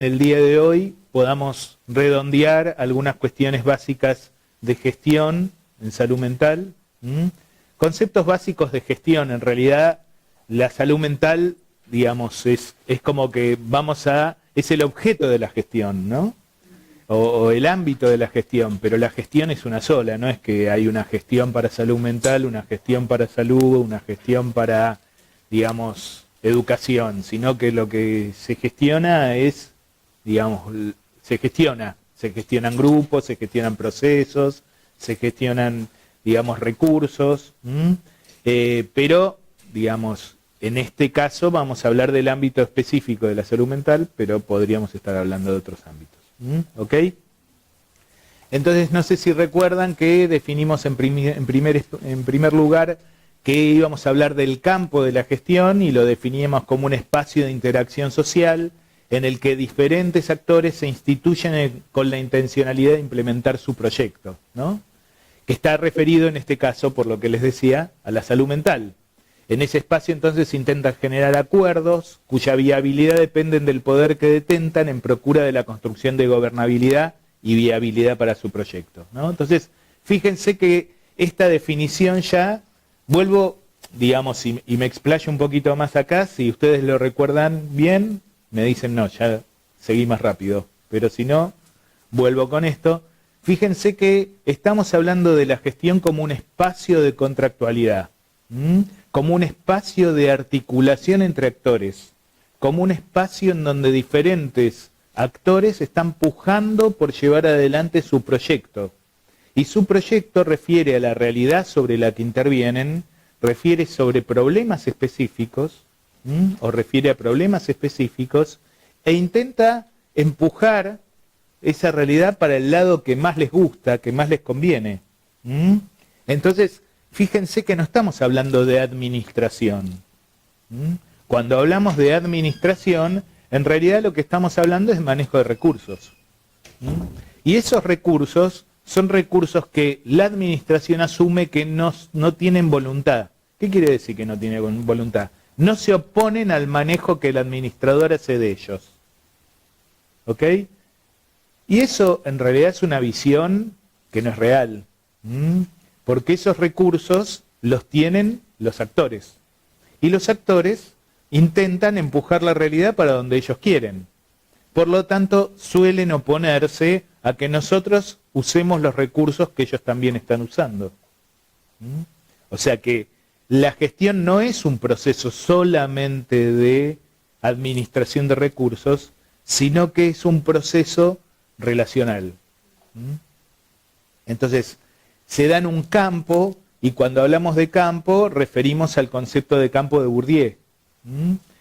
el día de hoy podamos redondear algunas cuestiones básicas de gestión en salud mental. Conceptos básicos de gestión, en realidad la salud mental, digamos, es como que es el objeto de la gestión, ¿no? O el ámbito de la gestión, pero la gestión es una sola, no es que hay una gestión para salud mental, una gestión para salud, una gestión para, digamos, educación, sino que lo que se gestiona es, digamos, se gestionan grupos, se gestionan procesos, se gestionan, digamos, recursos, pero, digamos, en este caso vamos a hablar del ámbito específico de la salud mental, pero podríamos estar hablando de otros ámbitos. ¿Ok? Entonces, no sé si recuerdan que definimos en primer lugar que íbamos a hablar del campo de la gestión y lo definíamos como un espacio de interacción social en el que diferentes actores se instituyen con la intencionalidad de implementar su proyecto, ¿no? Que está referido en este caso, por lo que les decía, a la salud mental. En ese espacio entonces se intentan generar acuerdos cuya viabilidad dependen del poder que detentan en procura de la construcción de gobernabilidad y viabilidad para su proyecto, ¿no? Entonces, fíjense que esta definición ya, vuelvo, digamos, y me explayo un poquito más acá, si ustedes lo recuerdan bien, me dicen no, ya seguí más rápido, pero si no, vuelvo con esto. Fíjense que estamos hablando de la gestión como un espacio de contractualidad, como un espacio de articulación entre actores, como un espacio en donde diferentes actores están pujando por llevar adelante su proyecto. Y su proyecto refiere a la realidad sobre la que intervienen, refiere sobre problemas específicos, o refiere a problemas específicos, e intenta empujar esa realidad para el lado que más les gusta, que más les conviene. Entonces, fíjense que no estamos hablando de administración. Cuando hablamos de administración, en realidad lo que estamos hablando es manejo de recursos. Y esos recursos son recursos que la administración asume que no tienen voluntad. ¿Qué quiere decir que no tiene voluntad? No se oponen al manejo que el administrador hace de ellos. ¿Ok? Y eso en realidad es una visión que no es real. Porque esos recursos los tienen los actores. Y los actores intentan empujar la realidad para donde ellos quieren. Por lo tanto, suelen oponerse a que nosotros usemos los recursos que ellos también están usando. O sea que la gestión no es un proceso solamente de administración de recursos, sino que es un proceso relacional. Entonces, se da en un campo, y cuando hablamos de campo, referimos al concepto de campo de Bourdieu,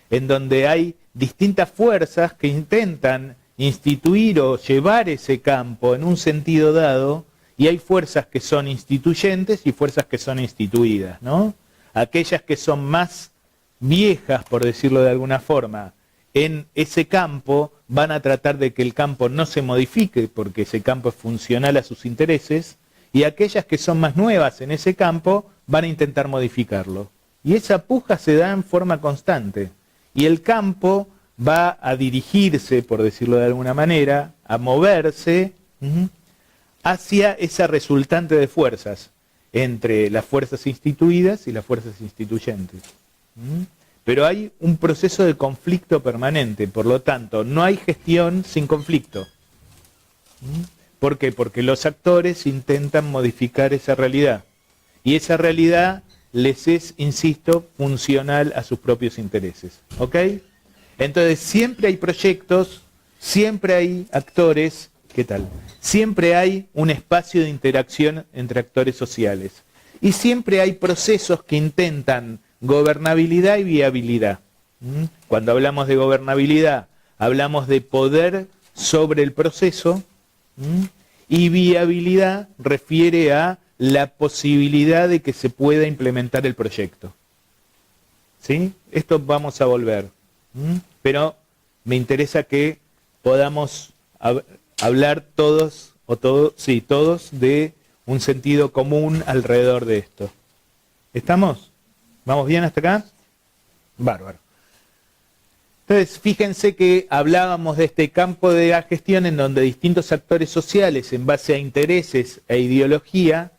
en donde hay distintas fuerzas que intentan instituir o llevar ese campo en un sentido dado, y hay fuerzas que son instituyentes y fuerzas que son instituidas, ¿no? Aquellas que son más viejas, por decirlo de alguna forma, en ese campo van a tratar de que el campo no se modifique porque ese campo es funcional a sus intereses, y aquellas que son más nuevas en ese campo van a intentar modificarlo. Y esa puja se da en forma constante. Y el campo va a dirigirse, por decirlo de alguna manera, a moverse hacia esa resultante de fuerzas, entre las fuerzas instituidas y las fuerzas instituyentes. Pero hay un proceso de conflicto permanente, por lo tanto, no hay gestión sin conflicto. ¿Por qué? Porque los actores intentan modificar esa realidad. Y esa realidad les es, insisto, funcional a sus propios intereses. ¿Ok? Entonces, siempre hay proyectos, siempre hay actores, ¿qué tal? Siempre hay un espacio de interacción entre actores sociales. Y siempre hay procesos que intentan gobernabilidad y viabilidad. Cuando hablamos de gobernabilidad, hablamos de poder sobre el proceso, y viabilidad refiere a la posibilidad de que se pueda implementar el proyecto. ¿Sí? Esto vamos a volver. Pero me interesa que podamos hablar todos de un sentido común alrededor de esto. ¿Estamos? ¿Vamos bien hasta acá? Bárbaro. Entonces, fíjense que hablábamos de este campo de la gestión en donde distintos actores sociales, en base a intereses e ideología,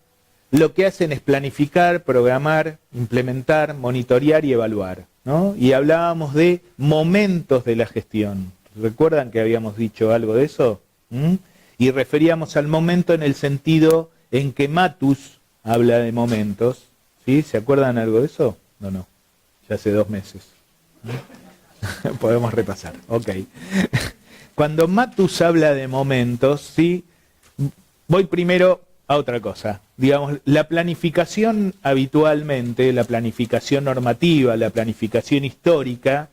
lo que hacen es planificar, programar, implementar, monitorear y evaluar, ¿no? Y hablábamos de momentos de la gestión. ¿Recuerdan que habíamos dicho algo de eso? Y referíamos al momento en el sentido en que Matus habla de momentos. ¿Sí? ¿Se acuerdan algo de eso? No. Ya hace 2 meses. Podemos repasar. Ok. Cuando Matus habla de momentos, ¿sí? Voy primero a otra cosa. Digamos, la planificación habitualmente, la planificación normativa, la planificación histórica,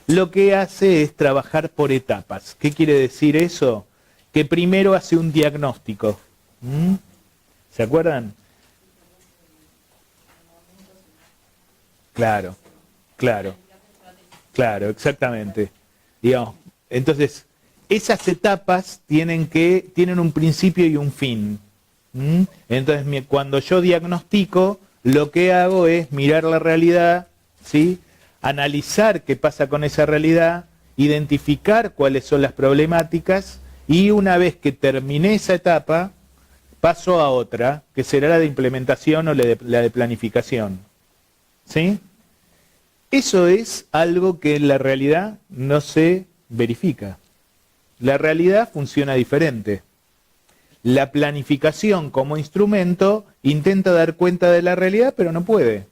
lo que hace es trabajar por etapas. ¿Qué quiere decir eso? Que primero hace un diagnóstico. ¿Se acuerdan? Claro, exactamente. Digamos, entonces, esas etapas tienen un principio y un fin. Entonces, cuando yo diagnostico, lo que hago es mirar la realidad, ¿sí? Analizar qué pasa con esa realidad, identificar cuáles son las problemáticas y una vez que terminé esa etapa, paso a otra, que será la de implementación o la de planificación. ¿Sí? Eso es algo que en la realidad no se verifica. La realidad funciona diferente. La planificación como instrumento intenta dar cuenta de la realidad, pero no puede,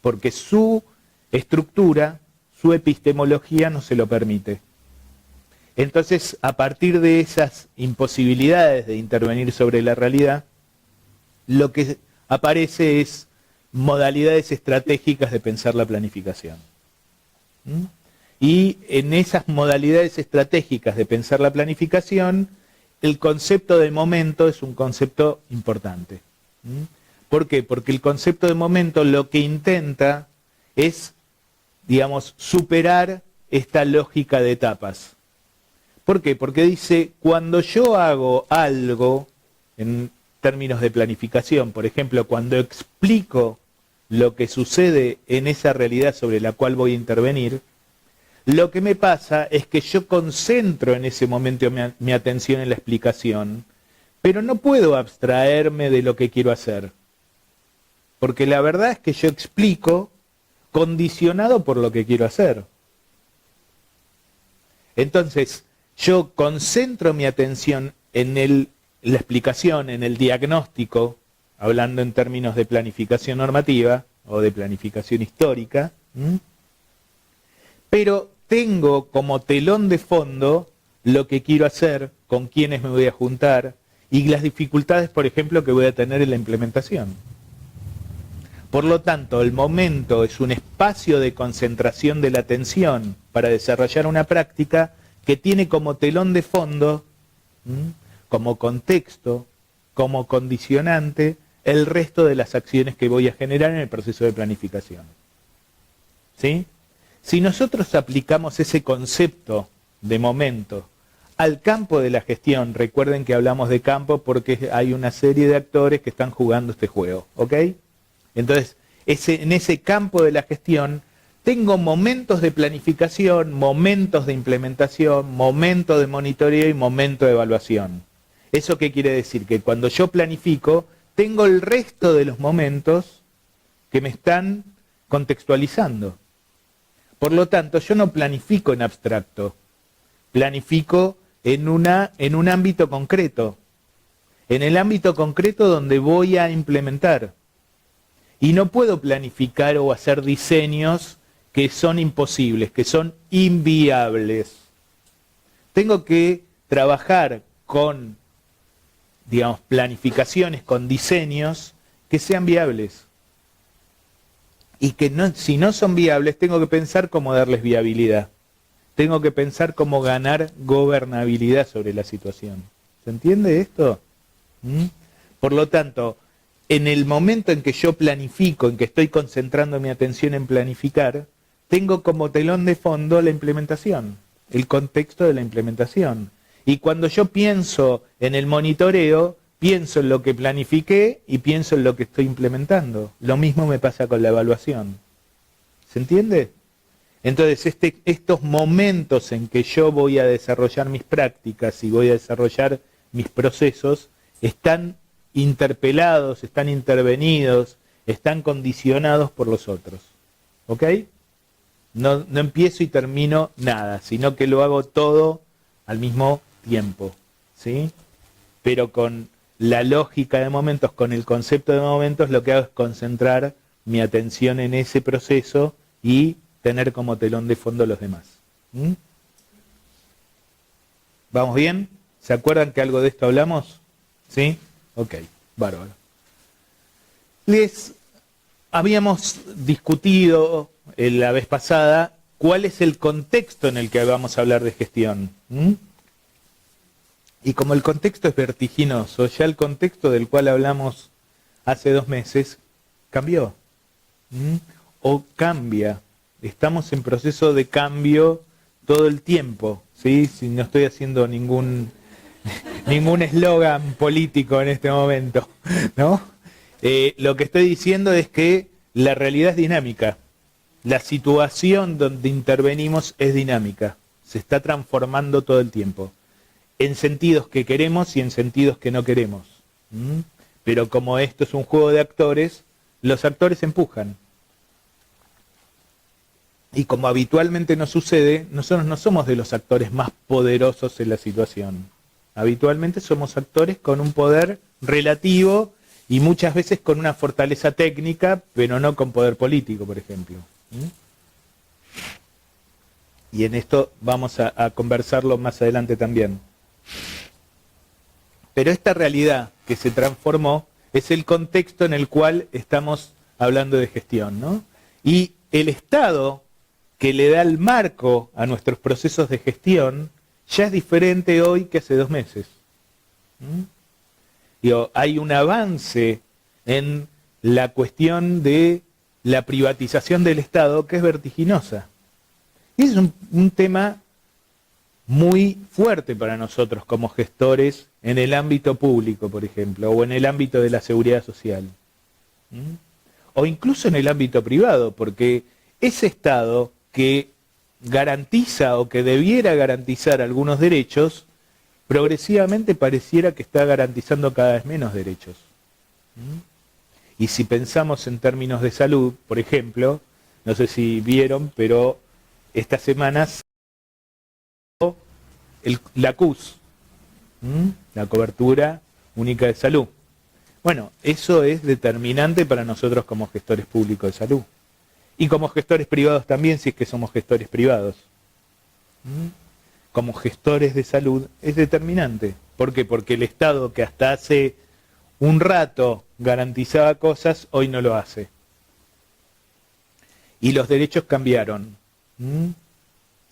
porque su estructura, su epistemología no se lo permite. Entonces, a partir de esas imposibilidades de intervenir sobre la realidad, lo que aparece es modalidades estratégicas de pensar la planificación. Y en esas modalidades estratégicas de pensar la planificación, el concepto de momento es un concepto importante. ¿Por qué? Porque el concepto de momento lo que intenta es, digamos, superar esta lógica de etapas. ¿Por qué? Porque dice, cuando yo hago algo, en términos de planificación, por ejemplo, cuando explico lo que sucede en esa realidad sobre la cual voy a intervenir, lo que me pasa es que yo concentro en ese momento mi atención en la explicación, pero no puedo abstraerme de lo que quiero hacer. Porque la verdad es que yo explico condicionado por lo que quiero hacer. Entonces, yo concentro mi atención en la explicación, en el diagnóstico, hablando en términos de planificación normativa o de planificación histórica, pero tengo como telón de fondo lo que quiero hacer, con quiénes me voy a juntar y las dificultades, por ejemplo, que voy a tener en la implementación. Por lo tanto, el momento es un espacio de concentración de la atención para desarrollar una práctica que tiene como telón de fondo, como contexto, como condicionante, el resto de las acciones que voy a generar en el proceso de planificación. ¿Sí? Si nosotros aplicamos ese concepto de momento al campo de la gestión, recuerden que hablamos de campo porque hay una serie de actores que están jugando este juego, ¿ok? Entonces, en ese campo de la gestión, tengo momentos de planificación, momentos de implementación, momentos de monitoreo y momentos de evaluación. ¿Eso qué quiere decir? Que cuando yo planifico, tengo el resto de los momentos que me están contextualizando. Por lo tanto, yo no planifico en abstracto, planifico en un ámbito concreto, en el ámbito concreto donde voy a implementar. Y no puedo planificar o hacer diseños que son imposibles, que son inviables. Tengo que trabajar con, digamos, planificaciones, con diseños que sean viables. Y que si no son viables, tengo que pensar cómo darles viabilidad. Tengo que pensar cómo ganar gobernabilidad sobre la situación. ¿Se entiende esto? Por lo tanto, en el momento en que yo planifico, en que estoy concentrando mi atención en planificar, tengo como telón de fondo la implementación, el contexto de la implementación. Y cuando yo pienso en el monitoreo, pienso en lo que planifiqué y pienso en lo que estoy implementando. Lo mismo me pasa con la evaluación. ¿Se entiende? Entonces, estos momentos en que yo voy a desarrollar mis prácticas y voy a desarrollar mis procesos, están interpelados, están intervenidos, están condicionados por los otros. ¿Ok? No empiezo y termino nada, sino que lo hago todo al mismo tiempo. ¿Sí? Pero con la lógica de momentos, con el concepto de momentos, lo que hago es concentrar mi atención en ese proceso y tener como telón de fondo los demás. ¿Mm? ¿Vamos bien? ¿Se acuerdan que algo de esto hablamos? ¿Sí? Ok, bárbaro. Les habíamos discutido la vez pasada cuál es el contexto en el que vamos a hablar de gestión. ¿Mm? Y como el contexto es vertiginoso, ya el contexto del cual hablamos hace 2 meses cambió. ¿Mm? O cambia. Estamos en proceso de cambio todo el tiempo, ¿sí? Si no estoy haciendo ningún eslogan político en este momento, ¿no? Lo que estoy diciendo es que la realidad es dinámica. La situación donde intervenimos es dinámica. Se está transformando todo el tiempo. En sentidos que queremos y en sentidos que no queremos. ¿Mm? Pero como esto es un juego de actores, los actores empujan. Y como habitualmente nos sucede, nosotros no somos de los actores más poderosos en la situación. Habitualmente somos actores con un poder relativo y muchas veces con una fortaleza técnica, pero no con poder político, por ejemplo. Y en esto vamos a conversarlo más adelante también. Pero esta realidad que se transformó es el contexto en el cual estamos hablando de gestión, ¿no? Y el Estado que le da el marco a nuestros procesos de gestión ya es diferente hoy que hace 2 meses. Digo, hay un avance en la cuestión de la privatización del Estado que es vertiginosa. Y es un tema muy fuerte para nosotros como gestores en el ámbito público, por ejemplo, o en el ámbito de la seguridad social. O incluso en el ámbito privado, porque ese Estado que garantiza o que debiera garantizar algunos derechos, progresivamente pareciera que está garantizando cada vez menos derechos. Y si pensamos en términos de salud, por ejemplo, no sé si vieron, pero estas semanas la CUS, la cobertura única de salud. Bueno, eso es determinante para nosotros como gestores públicos de salud. Y como gestores privados también, si es que somos gestores privados. Como gestores de salud es determinante. ¿Por qué? Porque el Estado que hasta hace un rato garantizaba cosas, hoy no lo hace. Y los derechos cambiaron.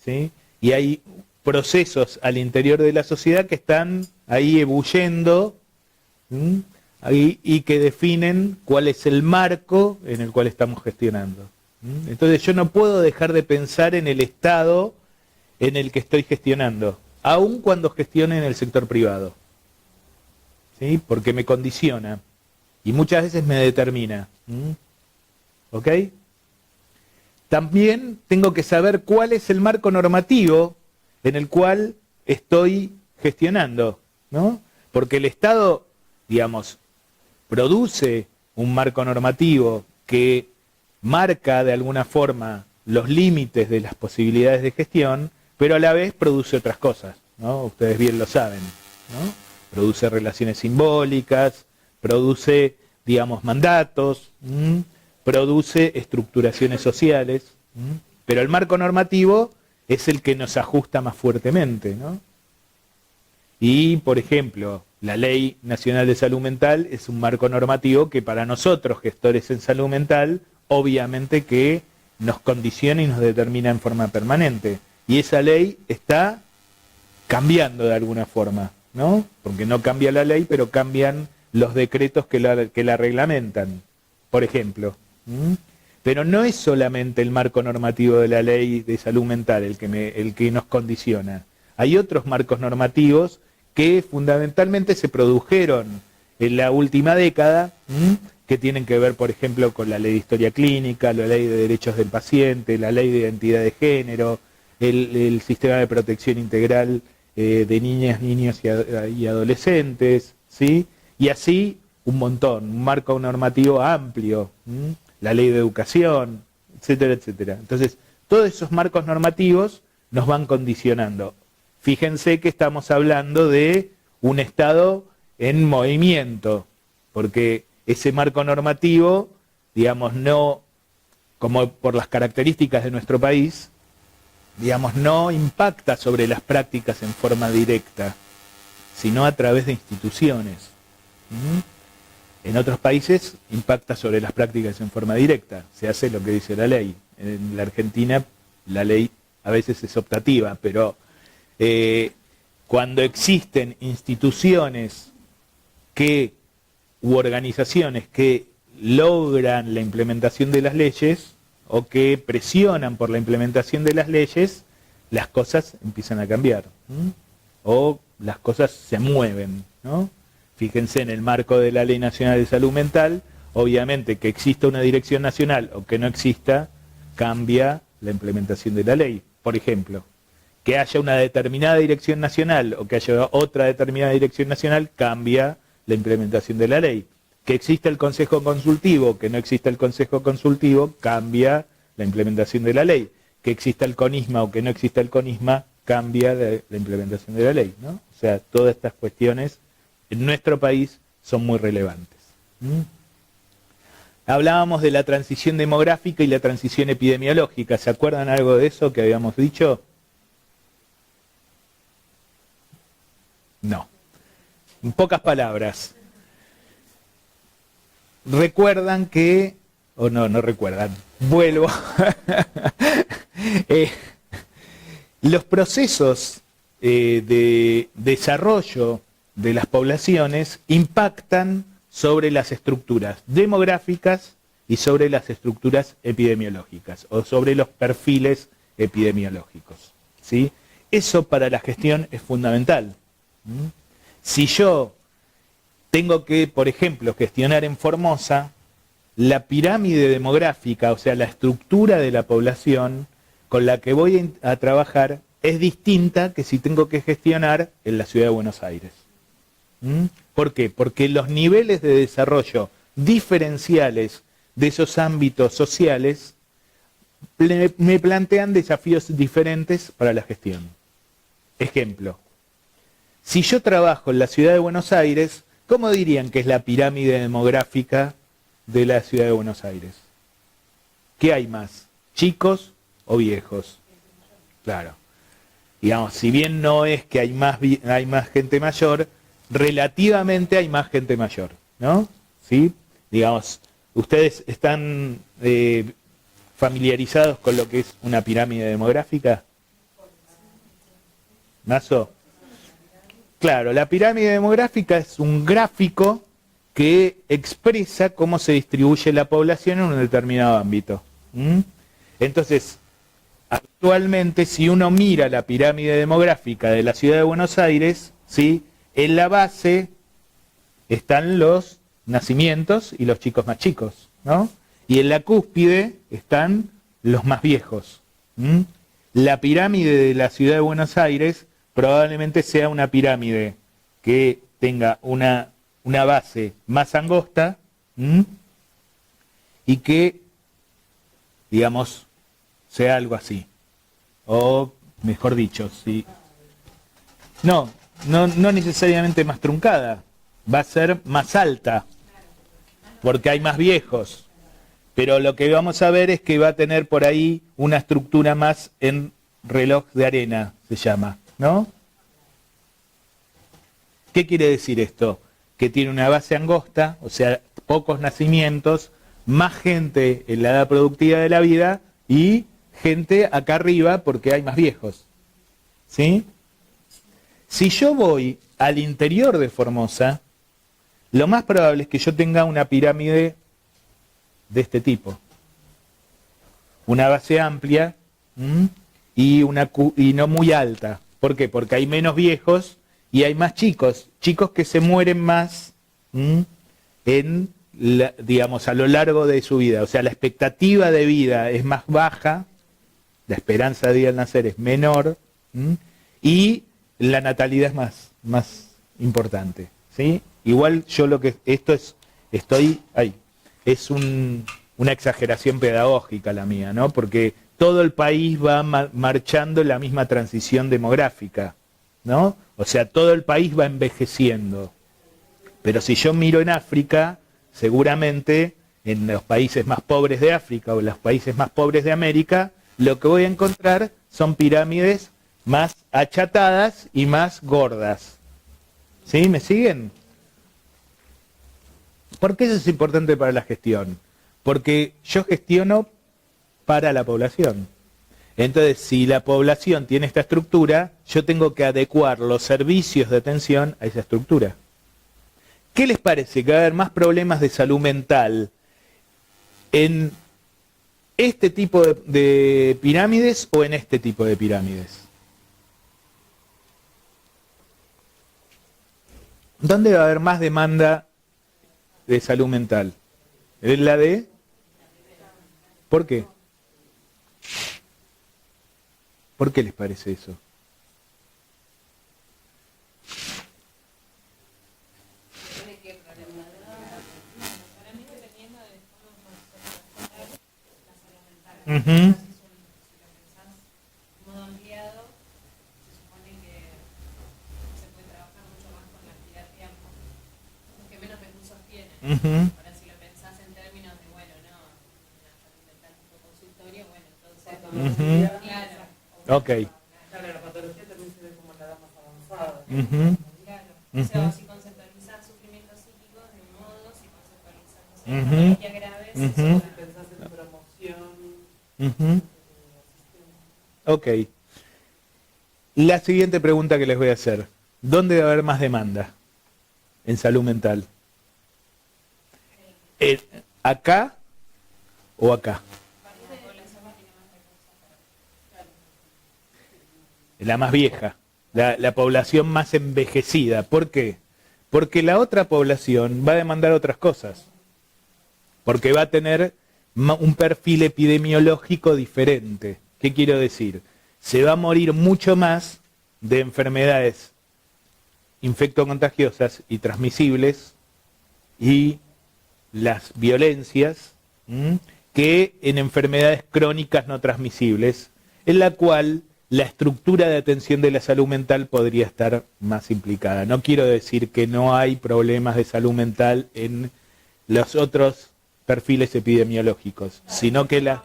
¿Sí? Y hay procesos al interior de la sociedad que están ahí ebulliendo y que definen cuál es el marco en el cual estamos gestionando. Entonces yo no puedo dejar de pensar en el Estado en el que estoy gestionando, aun cuando gestione en el sector privado. ¿Sí? Porque me condiciona y muchas veces me determina. ¿Ok? También tengo que saber cuál es el marco normativo en el cual estoy gestionando, ¿no? Porque el Estado, digamos, produce un marco normativo que marca de alguna forma los límites de las posibilidades de gestión, pero a la vez produce otras cosas, ¿no? Ustedes bien lo saben, ¿no? Produce relaciones simbólicas, produce, digamos, mandatos, produce estructuraciones sociales, pero el marco normativo es el que nos ajusta más fuertemente, ¿no? Y, por ejemplo, la Ley Nacional de Salud Mental es un marco normativo que para nosotros, gestores en salud mental, obviamente que nos condiciona y nos determina en forma permanente. Y esa ley está cambiando de alguna forma, ¿no? Porque no cambia la ley, pero cambian los decretos que la reglamentan, por ejemplo. Pero no es solamente el marco normativo de la Ley de Salud Mental el que nos condiciona. Hay otros marcos normativos que fundamentalmente se produjeron en la última década que tienen que ver, por ejemplo, con la ley de historia clínica, la ley de derechos del paciente, la ley de identidad de género, el sistema de protección integral de niñas, niños y adolescentes, ¿sí? Y así un montón, un marco normativo amplio, la ley de educación, etcétera, etcétera. Entonces, todos esos marcos normativos nos van condicionando. Fíjense que estamos hablando de un Estado en movimiento, porque ese marco normativo, digamos, no, como por las características de nuestro país, digamos, no impacta sobre las prácticas en forma directa, sino a través de instituciones. En otros países impacta sobre las prácticas en forma directa, se hace lo que dice la ley. En la Argentina la ley a veces es optativa, pero cuando existen instituciones u organizaciones que logran la implementación de las leyes o que presionan por la implementación de las leyes, las cosas empiezan a cambiar, o las cosas se mueven, ¿no? Fíjense en el marco de la Ley Nacional de Salud Mental, obviamente que exista una dirección nacional o que no exista, cambia la implementación de la ley. Por ejemplo, que haya una determinada dirección nacional o que haya otra determinada dirección nacional, cambia la implementación de la ley. Que exista el Consejo Consultivo o que no exista el Consejo Consultivo, cambia la implementación de la ley. Que exista el CONISMA o que no exista el CONISMA, cambia la implementación de la ley, ¿no? O sea, todas estas cuestiones en nuestro país son muy relevantes. Hablábamos de la transición demográfica y la transición epidemiológica. ¿Se acuerdan algo de eso que habíamos dicho? No. En pocas palabras. ¿Recuerdan que... o no recuerdan? Vuelvo. Los procesos de desarrollo de las poblaciones impactan sobre las estructuras demográficas y sobre las estructuras epidemiológicas o sobre los perfiles epidemiológicos, ¿sí? Eso para la gestión es fundamental. Si yo tengo que, por ejemplo, gestionar en Formosa, la pirámide demográfica, o sea, la estructura de la población con la que voy a trabajar es distinta que si tengo que gestionar en la ciudad de Buenos Aires. ¿Por qué? Porque los niveles de desarrollo diferenciales de esos ámbitos sociales me plantean desafíos diferentes para la gestión. Ejemplo, si yo trabajo en la ciudad de Buenos Aires, ¿cómo dirían que es la pirámide demográfica de la ciudad de Buenos Aires? ¿Qué hay más? ¿Chicos o viejos? Claro. Digamos, si bien no es que hay más gente mayor, relativamente hay más gente mayor, ¿no? ¿Sí? Digamos, ¿ustedes están familiarizados con lo que es una pirámide demográfica? ¿Mazo? Claro, la pirámide demográfica es un gráfico que expresa cómo se distribuye la población en un determinado ámbito. Entonces, actualmente, si uno mira la pirámide demográfica de la ciudad de Buenos Aires, ¿sí?, en la base están los nacimientos y los chicos más chicos, ¿no? Y en la cúspide están los más viejos. La pirámide de la ciudad de Buenos Aires probablemente sea una pirámide que tenga una base más angosta y que, digamos, sea algo así. O, mejor dicho, sí. No necesariamente más truncada, va a ser más alta, porque hay más viejos. Pero lo que vamos a ver es que va a tener por ahí una estructura más en reloj de arena, se llama, ¿no? ¿Qué quiere decir esto? Que tiene una base angosta, o sea, pocos nacimientos, más gente en la edad productiva de la vida y gente acá arriba porque hay más viejos. ¿Sí? Si yo voy al interior de Formosa, lo más probable es que yo tenga una pirámide de este tipo. Una base amplia y no muy alta. ¿Por qué? Porque hay menos viejos y hay más chicos que se mueren más en digamos, a lo largo de su vida. O sea, la expectativa de vida es más baja, la esperanza de vida al nacer es menor, ¿m? Y la natalidad es más importante, ¿sí? Igual yo es una exageración pedagógica la mía, ¿no? Porque todo el país va marchando en la misma transición demográfica, ¿no? O sea, todo el país va envejeciendo. Pero si yo miro en África, seguramente en los países más pobres de África o en los países más pobres de América, lo que voy a encontrar son pirámides más achatadas y más gordas. ¿Sí? ¿Me siguen? ¿Por qué eso es importante para la gestión? Porque yo gestiono para la población. Entonces, si la población tiene esta estructura, yo tengo que adecuar los servicios de atención a esa estructura. ¿Qué les parece que va a haber más problemas de salud mental en este tipo de pirámides o en este tipo de pirámides? ¿Dónde va a haber más demanda de salud mental? ¿Es la de? ¿Por qué? ¿Por qué les parece eso? Uh-huh. Uh-huh. Ahora, si lo pensás en términos de, bueno, no, una salud mental tipo consultorio, bueno, entonces, Uh-huh. claro. Ok. Claro, la patología también se ve como la edad más avanzada. Uh-huh. Claro. Uh-huh. O sea, si conceptualizás sufrimientos psíquicos de un modo, si conceptualizás, no sé, Uh-huh. patologías graves, Uh-huh. Si pensás en promoción, Uh-huh. Ok. La siguiente pregunta que les voy a hacer. ¿Dónde va a haber más demanda en salud mental? ¿Acá o acá? La más vieja, la población más envejecida. ¿Por qué? Porque la otra población va a demandar otras cosas. Porque va a tener un perfil epidemiológico diferente. ¿Qué quiero decir? Se va a morir mucho más de enfermedades infectocontagiosas y transmisibles y las violencias, que en enfermedades crónicas no transmisibles, en la cual la estructura de atención de la salud mental podría estar más implicada. No quiero decir que no hay problemas de salud mental en los otros perfiles epidemiológicos, sino que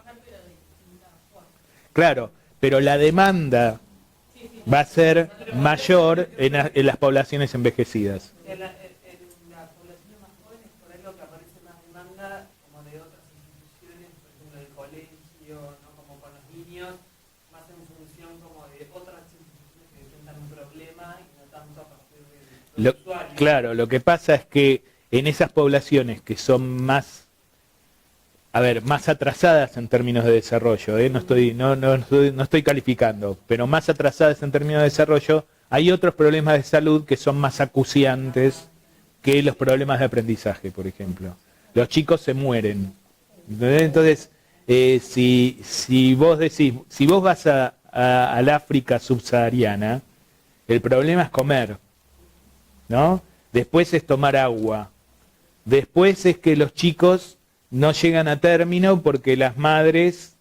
Claro, pero la demanda va a ser mayor en las poblaciones envejecidas. en las poblaciones más jóvenes, por ahí lo que aparece más demanda, como de otras instituciones, por ejemplo, del colegio, ¿no? Como con los niños, más en función como de otras instituciones que enfrentan un problema y no tanto a partir de los usuarios. Claro, lo que pasa es que en esas poblaciones que son más atrasadas en términos de desarrollo, no estoy calificando, pero más atrasadas en términos de desarrollo, hay otros problemas de salud que son más acuciantes que los problemas de aprendizaje, por ejemplo. Los chicos se mueren. Entonces, si vos vas al África subsahariana, el problema es comer, ¿no? Después es tomar agua. Después es que los chicos no llegan a término porque las madres,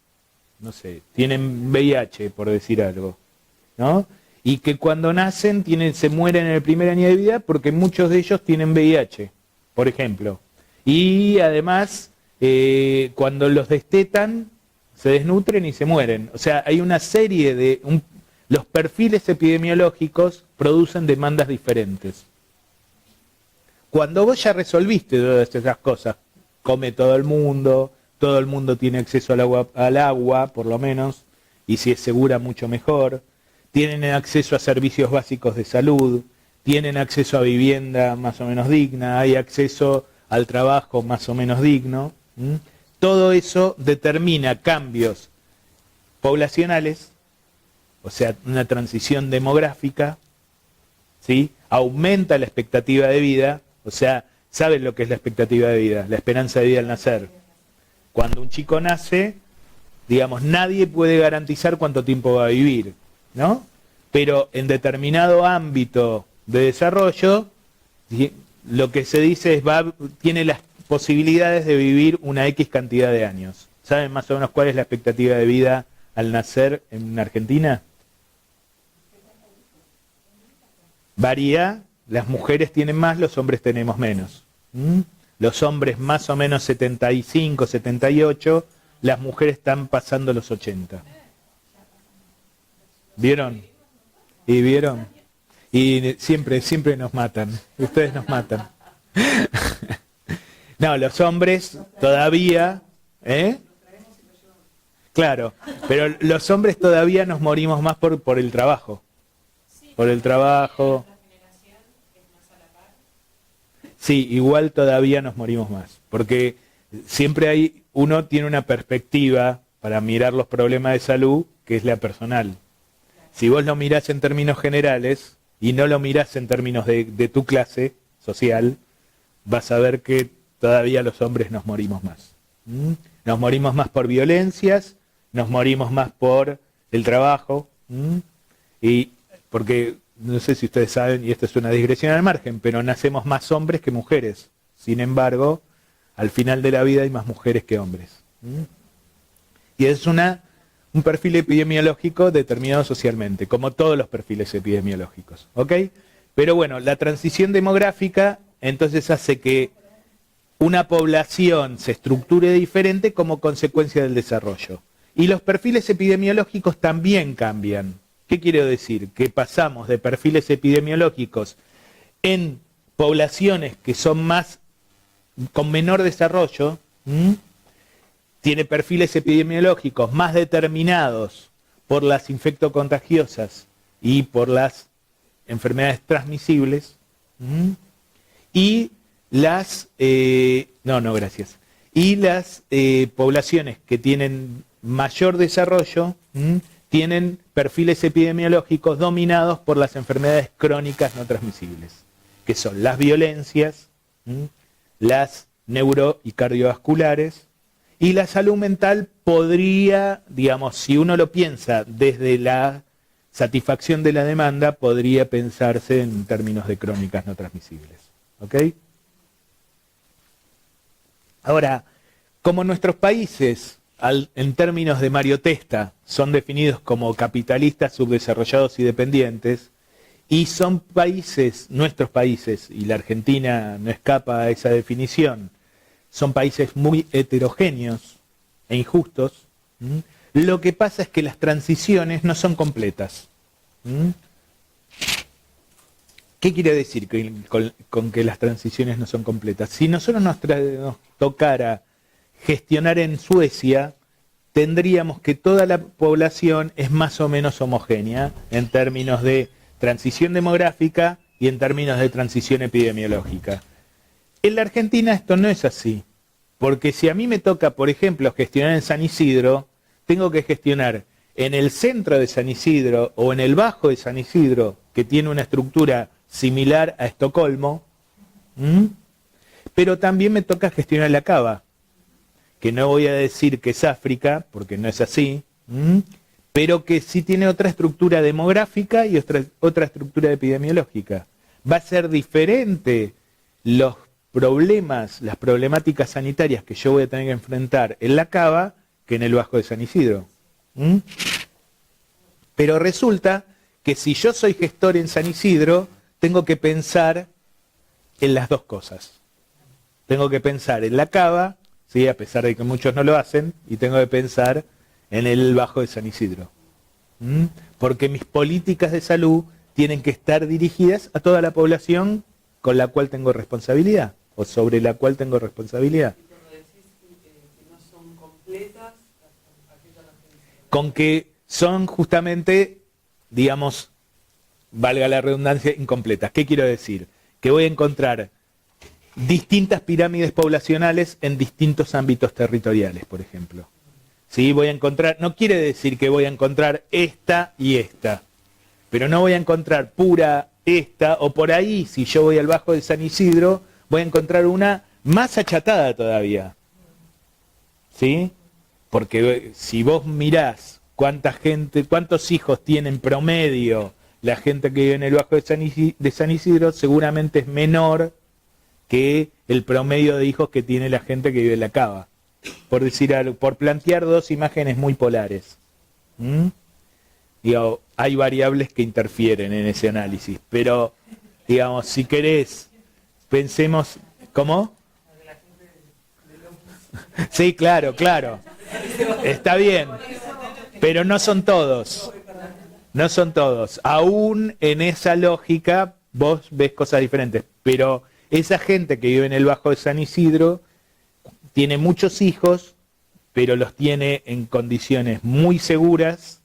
no sé, tienen VIH, por decir algo, ¿no? Y que cuando nacen se mueren en el primer año de vida porque muchos de ellos tienen VIH, por ejemplo. Y además, cuando los destetan, se desnutren y se mueren. O sea, hay una serie de... los perfiles epidemiológicos producen demandas diferentes. Cuando vos ya resolviste todas esas cosas, come todo el mundo tiene acceso al agua, por lo menos, y si es segura, mucho mejor. Tienen acceso a servicios básicos de salud, tienen acceso a vivienda más o menos digna, hay acceso al trabajo más o menos digno. Todo eso determina cambios poblacionales, o sea, una transición demográfica, ¿sí? Aumenta la expectativa de vida, o sea, saben lo que es la expectativa de vida, la esperanza de vida al nacer. Cuando un chico nace, digamos, nadie puede garantizar cuánto tiempo va a vivir, ¿no? Pero en determinado ámbito de desarrollo, lo que se dice es tiene las posibilidades de vivir una X cantidad de años. ¿Saben más o menos cuál es la expectativa de vida al nacer en Argentina? Varía, las mujeres tienen más, los hombres tenemos menos. Los hombres más o menos 75, 78, las mujeres están pasando los 80. ¿Vieron? ¿Y vieron? Y siempre nos matan, ustedes nos matan. No, los hombres todavía, claro, pero los hombres todavía nos morimos más por el trabajo. Por el trabajo. Sí, igual todavía nos morimos más, porque siempre uno tiene una perspectiva para mirar los problemas de salud, que es la personal. Si vos lo mirás en términos generales y no lo mirás en términos de tu clase social, vas a ver que todavía los hombres nos morimos más. Nos morimos más por violencias, nos morimos más por el trabajo, y porque, no sé si ustedes saben, y esto es una digresión al margen, pero nacemos más hombres que mujeres. Sin embargo, al final de la vida hay más mujeres que hombres. Y es un perfil epidemiológico determinado socialmente, como todos los perfiles epidemiológicos. ¿Ok? Pero bueno, la transición demográfica entonces hace que una población se estructure diferente como consecuencia del desarrollo. Y los perfiles epidemiológicos también cambian. ¿Qué quiero decir? Que pasamos de perfiles epidemiológicos en poblaciones que son con menor desarrollo, tiene perfiles epidemiológicos más determinados por las infectocontagiosas y por las enfermedades transmisibles, y las poblaciones que tienen mayor desarrollo tienen perfiles epidemiológicos dominados por las enfermedades crónicas no transmisibles, que son las violencias, las neuro y cardiovasculares, y la salud mental podría, digamos, si uno lo piensa desde la satisfacción de la demanda, podría pensarse en términos de crónicas no transmisibles. ¿Ok? Ahora, como nuestros países, en términos de Mario Testa, son definidos como capitalistas, subdesarrollados y dependientes, y son países, nuestros países, y la Argentina no escapa a esa definición, son países muy heterogéneos e injustos, lo que pasa es que las transiciones no son completas. ¿Qué quiere decir con que las transiciones no son completas? Si nosotros nos tocara gestionar en Suecia, tendríamos que toda la población es más o menos homogénea en términos de transición demográfica y en términos de transición epidemiológica. En la Argentina esto no es así, porque si a mí me toca, por ejemplo, gestionar en San Isidro, tengo que gestionar en el centro de San Isidro o en el bajo de San Isidro, que tiene una estructura similar a Estocolmo, pero también me toca gestionar la Cava, que no voy a decir que es África, porque no es así, pero que sí tiene otra estructura demográfica y otra estructura epidemiológica. Va a ser diferente los problemas, las problemáticas sanitarias que yo voy a tener que enfrentar en la Cava que en el Bajo de San Isidro. Pero resulta que si yo soy gestor en San Isidro, tengo que pensar en las dos cosas. Tengo que pensar en la Cava, ¿sí? A pesar de que muchos no lo hacen, y tengo que pensar en el Bajo de San Isidro. Porque mis políticas de salud tienen que estar dirigidas a toda la población con la cual tengo responsabilidad, o sobre la cual tengo responsabilidad. Y cuando decís que no son completas, con que son justamente, digamos, valga la redundancia, incompletas. ¿Qué quiero decir? Que voy a encontrar distintas pirámides poblacionales en distintos ámbitos territoriales, por ejemplo. ¿Sí? Voy a encontrar, no quiere decir que voy a encontrar esta y esta, pero no voy a encontrar pura esta, o por ahí, si yo voy al Bajo de San Isidro, voy a encontrar una más achatada todavía. ¿Sí? Porque si vos mirás cuántos hijos tiene en promedio la gente que vive en el Bajo de San Isidro, seguramente es menor que el promedio de hijos que tiene la gente que vive en la Cava. Por decir algo, por plantear dos imágenes muy polares. Digo, hay variables que interfieren en ese análisis, pero, digamos, si querés, pensemos, ¿cómo? Sí, claro, está bien, pero no son todos, aún en esa lógica vos ves cosas diferentes, pero esa gente que vive en el Bajo de San Isidro tiene muchos hijos, pero los tiene en condiciones muy seguras,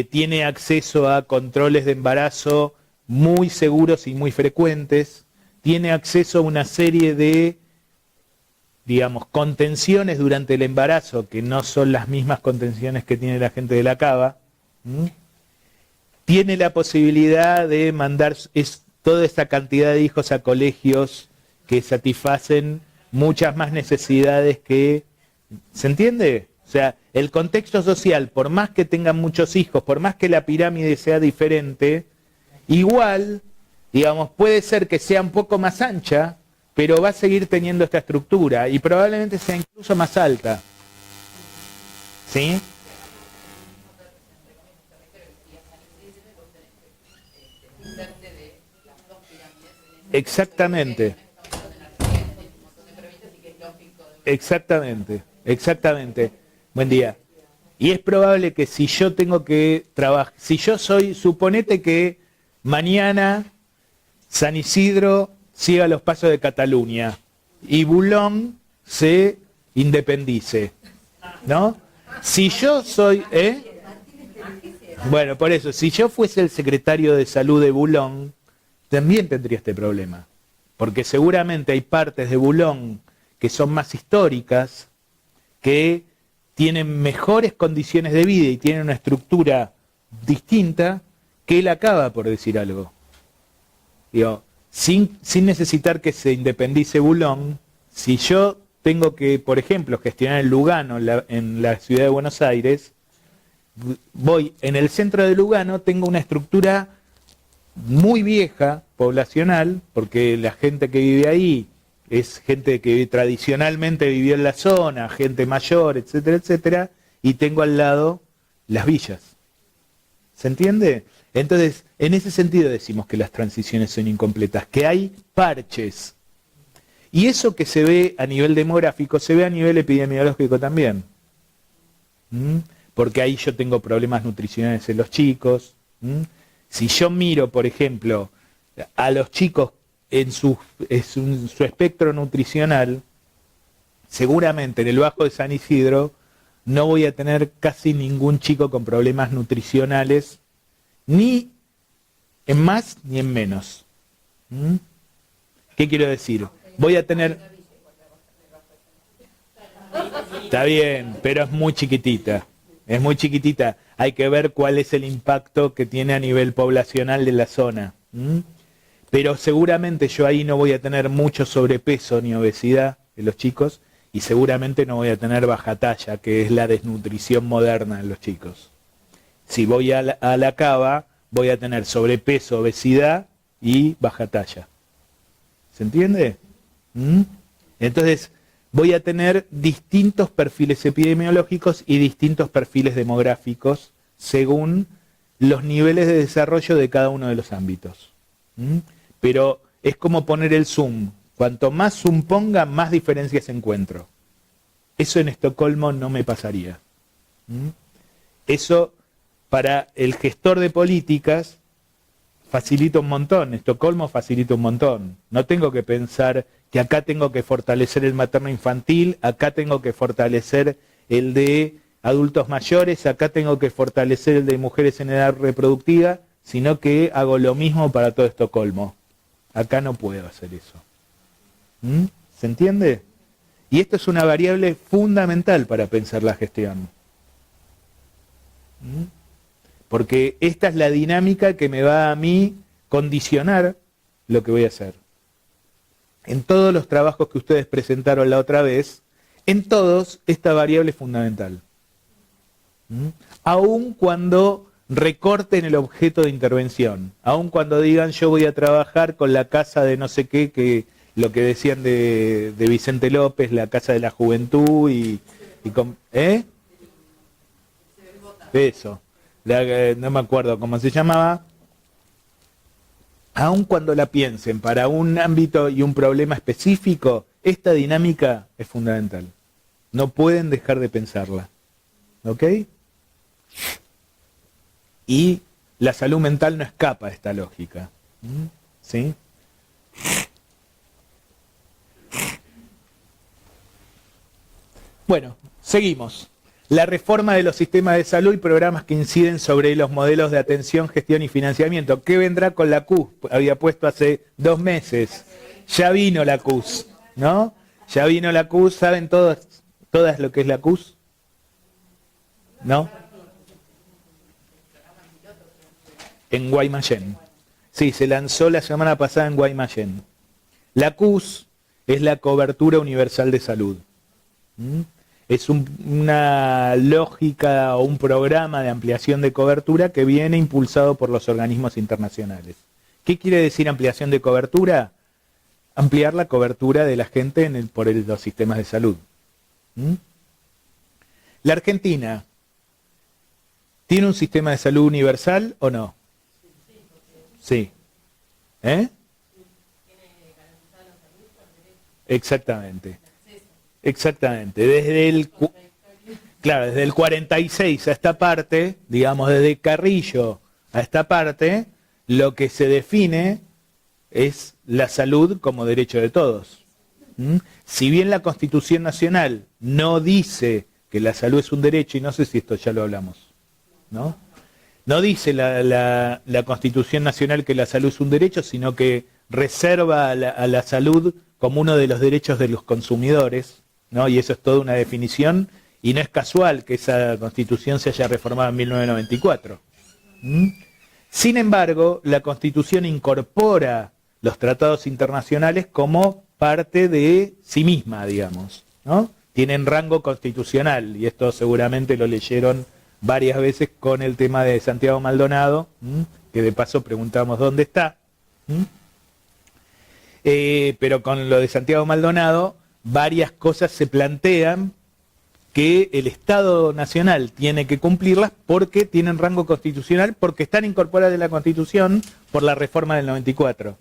tiene acceso a controles de embarazo muy seguros y muy frecuentes, tiene acceso a una serie de, digamos, contenciones durante el embarazo, que no son las mismas contenciones que tiene la gente de la Cava, tiene la posibilidad de mandar toda esta cantidad de hijos a colegios que satisfacen muchas más necesidades que... ¿Se entiende? O sea, el contexto social, por más que tengan muchos hijos, por más que la pirámide sea diferente, igual, digamos, puede ser que sea un poco más ancha, pero va a seguir teniendo esta estructura y probablemente sea incluso más alta. ¿Sí? Exactamente. Exactamente. Buen día. Y es probable que si yo tengo que trabajar, si yo soy, suponete que mañana San Isidro siga los pasos de Cataluña y Boulogne se independice, ¿no? Si yo soy, Bueno, por eso, si yo fuese el secretario de salud de Boulogne, también tendría este problema, porque seguramente hay partes de Boulogne que son más históricas, que tienen mejores condiciones de vida y tienen una estructura distinta que él acaba, por decir algo. Digo, sin necesitar que se independice Boulogne, si yo tengo que, por ejemplo, gestionar el Lugano en la ciudad de Buenos Aires, voy en el centro de Lugano, tengo una estructura muy vieja, poblacional, porque la gente que vive ahí es gente que tradicionalmente vivió en la zona, gente mayor, etcétera, etcétera, y tengo al lado las villas. ¿Se entiende? Entonces, en ese sentido decimos que las transiciones son incompletas, que hay parches. Y eso que se ve a nivel demográfico, se ve a nivel epidemiológico también. Porque ahí yo tengo problemas nutricionales en los chicos. Si yo miro, por ejemplo, a los chicos en su espectro nutricional, seguramente en el Bajo de San Isidro no voy a tener casi ningún chico con problemas nutricionales, ni en más ni en menos. ¿Qué quiero decir? Voy a tener... Está bien, pero es muy chiquitita. Es muy chiquitita. Hay que ver cuál es el impacto que tiene a nivel poblacional de la zona. Pero seguramente yo ahí no voy a tener mucho sobrepeso ni obesidad en los chicos y seguramente no voy a tener baja talla, que es la desnutrición moderna en los chicos. Si voy a la Cava, voy a tener sobrepeso, obesidad y baja talla. ¿Se entiende? Entonces, voy a tener distintos perfiles epidemiológicos y distintos perfiles demográficos según los niveles de desarrollo de cada uno de los ámbitos. Pero es como poner el zoom. Cuanto más zoom ponga, más diferencias encuentro. Eso en Estocolmo no me pasaría. Eso para el gestor de políticas facilita un montón. Estocolmo facilita un montón. No tengo que pensar que acá tengo que fortalecer el materno infantil, acá tengo que fortalecer el de adultos mayores, acá tengo que fortalecer el de mujeres en edad reproductiva, sino que hago lo mismo para todo Estocolmo. Acá no puedo hacer eso. ¿Se entiende? Y esto es una variable fundamental para pensar la gestión. Porque esta es la dinámica que me va a mí condicionar lo que voy a hacer. en todos los trabajos que ustedes presentaron la otra vez, en todos esta variable es fundamental. Aun cuando recorten el objeto de intervención, aun cuando digan yo voy a trabajar con la casa de no sé qué, que lo que decían de Vicente López, la casa de la juventud y con, eso, no me acuerdo cómo se llamaba. Aun cuando la piensen para un ámbito y un problema específico, esta dinámica es fundamental. No pueden dejar de pensarla. ¿Ok? Y la salud mental no escapa a esta lógica. ¿Sí? Bueno, seguimos. La reforma de los sistemas de salud y programas que inciden sobre los modelos de atención, gestión y financiamiento. ¿Qué vendrá con la CUS? Había puesto hace 2 meses. Ya vino la CUS, ¿no? Ya vino la CUS. ¿Saben todas lo que es la CUS? ¿No? En Guaymallén. Sí, se lanzó la semana pasada en Guaymallén. La CUS es la cobertura universal de salud. Es una lógica o un programa de ampliación de cobertura que viene impulsado por los organismos internacionales. ¿Qué quiere decir ampliación de cobertura? Ampliar la cobertura de la gente por los sistemas de salud. ¿La Argentina tiene un sistema de salud universal o no? Sí. Exactamente. Exactamente. Desde el 46 a esta parte, digamos desde Carrillo a esta parte, lo que se define es la salud como derecho de todos. Si bien la Constitución Nacional no dice que la salud es un derecho, y no sé si esto ya lo hablamos, ¿no? No dice la Constitución Nacional que la salud es un derecho, sino que reserva a la salud como uno de los derechos de los consumidores, ¿no? Y eso es toda una definición, y no es casual que esa Constitución se haya reformado en 1994. Sin embargo, la Constitución incorpora los tratados internacionales como parte de sí misma, digamos, ¿no? Tienen rango constitucional, y esto seguramente lo leyeron varias veces con el tema de Santiago Maldonado, que de paso preguntamos dónde está. Pero con lo de Santiago Maldonado, varias cosas se plantean que el Estado Nacional tiene que cumplirlas porque tienen rango constitucional, porque están incorporadas en la Constitución por la reforma del 94.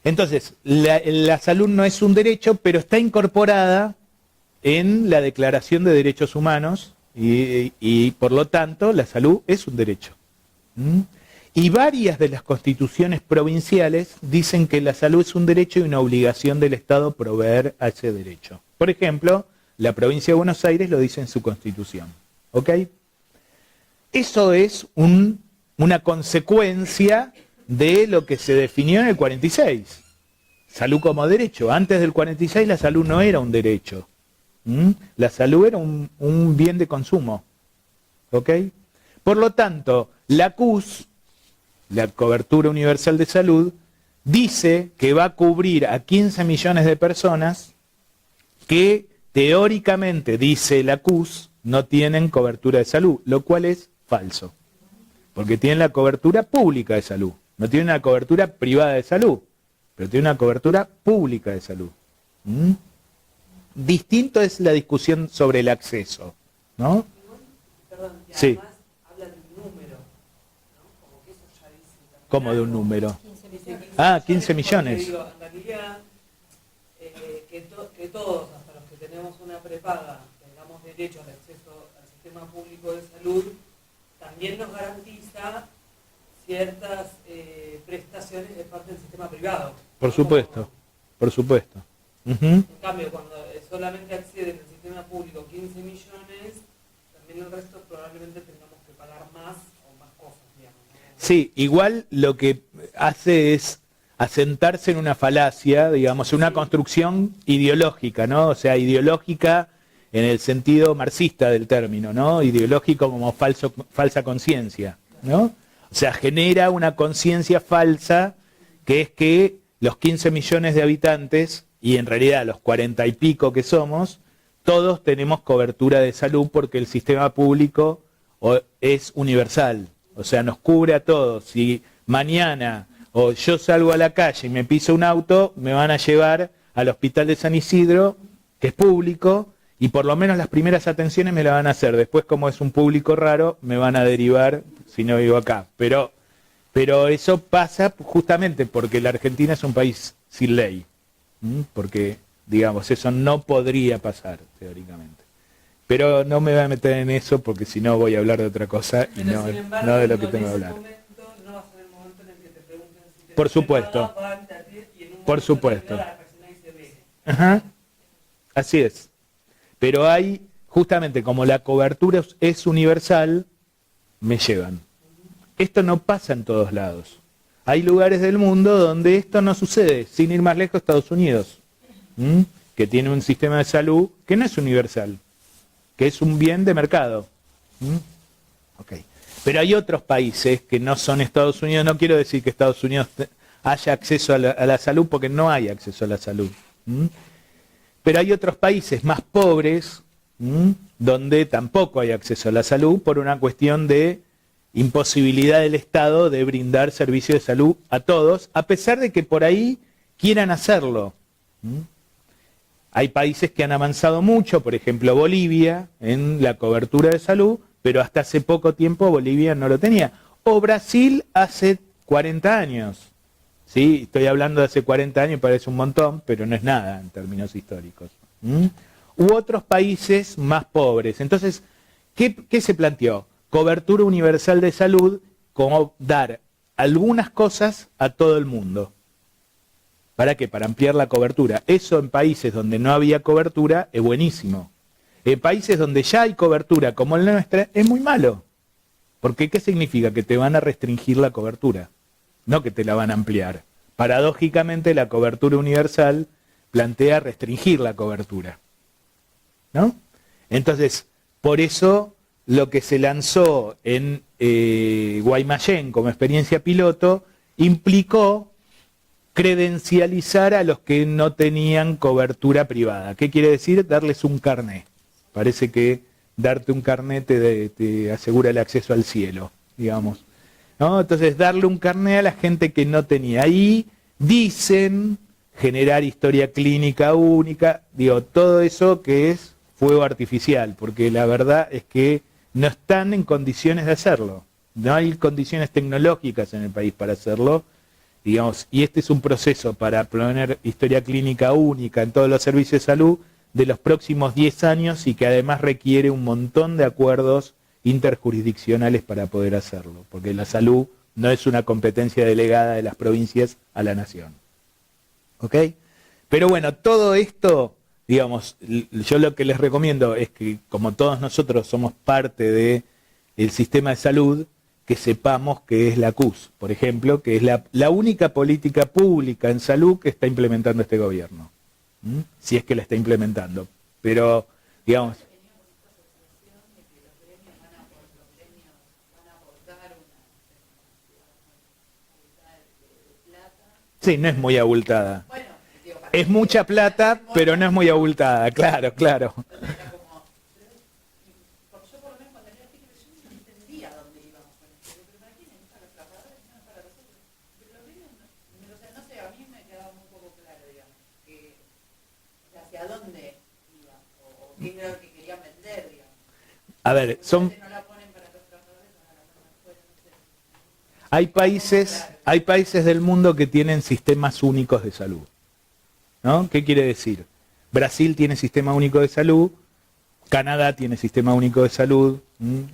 Entonces, la salud no es un derecho, pero está incorporada en la Declaración de Derechos Humanos y por lo tanto la salud es un derecho. Y varias de las constituciones provinciales dicen que la salud es un derecho y una obligación del Estado proveer a ese derecho. Por ejemplo, la provincia de Buenos Aires lo dice en su constitución. ¿Ok? Eso es una consecuencia de lo que se definió en el 46. Salud como derecho. Antes del 46 la salud no era un derecho. La salud era un bien de consumo. ¿Ok? Por lo tanto, la CUS, la Cobertura Universal de Salud, dice que va a cubrir a 15 millones de personas que teóricamente, dice la CUS, no tienen cobertura de salud, lo cual es falso. Porque tienen la cobertura pública de salud. No tienen una cobertura privada de salud, pero tienen una cobertura pública de salud. Distinto es la discusión sobre el acceso, ¿no? Perdón, y sí. Además habla de un número, ¿no? Como que eso ya dice también. ¿Cómo de un número? 15 millones. Ah, 15 millones. Digo, en realidad, que todos, hasta los que tenemos una prepaga, tengamos derecho al acceso al sistema público de salud, también nos garantiza ciertas prestaciones de parte del sistema privado. Por supuesto, por supuesto. En cambio, cuando solamente acceden al sistema público 15 millones, también el resto probablemente tengamos que pagar más o más cosas, digamos, ¿no? Sí, igual lo que hace es asentarse en una falacia, digamos, en una construcción ideológica, ¿no? O sea, ideológica en el sentido marxista del término, ¿no? Ideológico como falsa conciencia, ¿no? O sea, genera una conciencia falsa que es que los 15 millones de habitantes, y en realidad los 40 y pico que somos, todos tenemos cobertura de salud porque el sistema público es universal, o sea, nos cubre a todos. Si mañana o yo salgo a la calle y me piso un auto, me van a llevar al hospital de San Isidro, que es público, y por lo menos las primeras atenciones me la van a hacer. Después, como es un público raro, me van a derivar si no vivo acá. Pero eso pasa justamente porque la Argentina es un país sin ley. Porque, digamos, eso no podría pasar, teóricamente. Pero no me voy a meter en eso porque si no voy a hablar de otra cosa y no de lo que tengo que hablar. Por supuesto. Por supuesto. Ajá. Así es. Pero hay, justamente como la cobertura es universal, me llevan. Esto no pasa en todos lados. Hay lugares del mundo donde esto no sucede, sin ir más lejos, Estados Unidos, que tiene un sistema de salud que no es universal, que es un bien de mercado. Okay. Pero hay otros países que no son Estados Unidos, no quiero decir que Estados Unidos haya acceso a la salud, porque no hay acceso a la salud. Pero hay otros países más pobres, donde tampoco hay acceso a la salud por una cuestión de imposibilidad del Estado de brindar servicios de salud a todos, a pesar de que por ahí quieran hacerlo. Hay países que han avanzado mucho, por ejemplo Bolivia, en la cobertura de salud, pero hasta hace poco tiempo Bolivia no lo tenía. O Brasil hace 40 años. Sí, estoy hablando de hace 40 años, parece un montón, pero no es nada en términos históricos. U otros países más pobres. Entonces, ¿qué se planteó? Cobertura universal de salud, como dar algunas cosas a todo el mundo. ¿Para qué? Para ampliar la cobertura. Eso en países donde no había cobertura es buenísimo. En países donde ya hay cobertura, como la nuestra, es muy malo. Porque ¿qué significa? Que te van a restringir la cobertura, no que te la van a ampliar. Paradójicamente, la cobertura universal plantea restringir la cobertura, ¿no? Entonces, por eso lo que se lanzó en Guaymallén como experiencia piloto implicó credencializar a los que no tenían cobertura privada. ¿Qué quiere decir? Darles un carné. Parece que darte un carné te asegura el acceso al cielo, digamos, ¿no? Entonces, darle un carné a la gente que no tenía. Ahí dicen generar historia clínica única, digo, todo eso que es fuego artificial, porque la verdad es que no están en condiciones de hacerlo. No hay condiciones tecnológicas en el país para hacerlo, digamos, y este es un proceso para poner historia clínica única en todos los servicios de salud de los próximos 10 años y que además requiere un montón de acuerdos interjurisdiccionales para poder hacerlo, porque la salud no es una competencia delegada de las provincias a la nación. ¿Ok? Pero bueno, todo esto, digamos, yo lo que les recomiendo es que, como todos nosotros somos parte del sistema de salud, que sepamos que es la CUS, por ejemplo, que es la única política pública en salud que está implementando este gobierno. Si es que la está implementando. Pero, digamos... Sí, no es muy abultada. Es mucha plata, pero no es muy abultada, claro, claro. A ver, hay países del mundo que tienen sistemas únicos de salud, ¿no? ¿Qué quiere decir? Brasil tiene sistema único de salud, Canadá tiene sistema único de salud,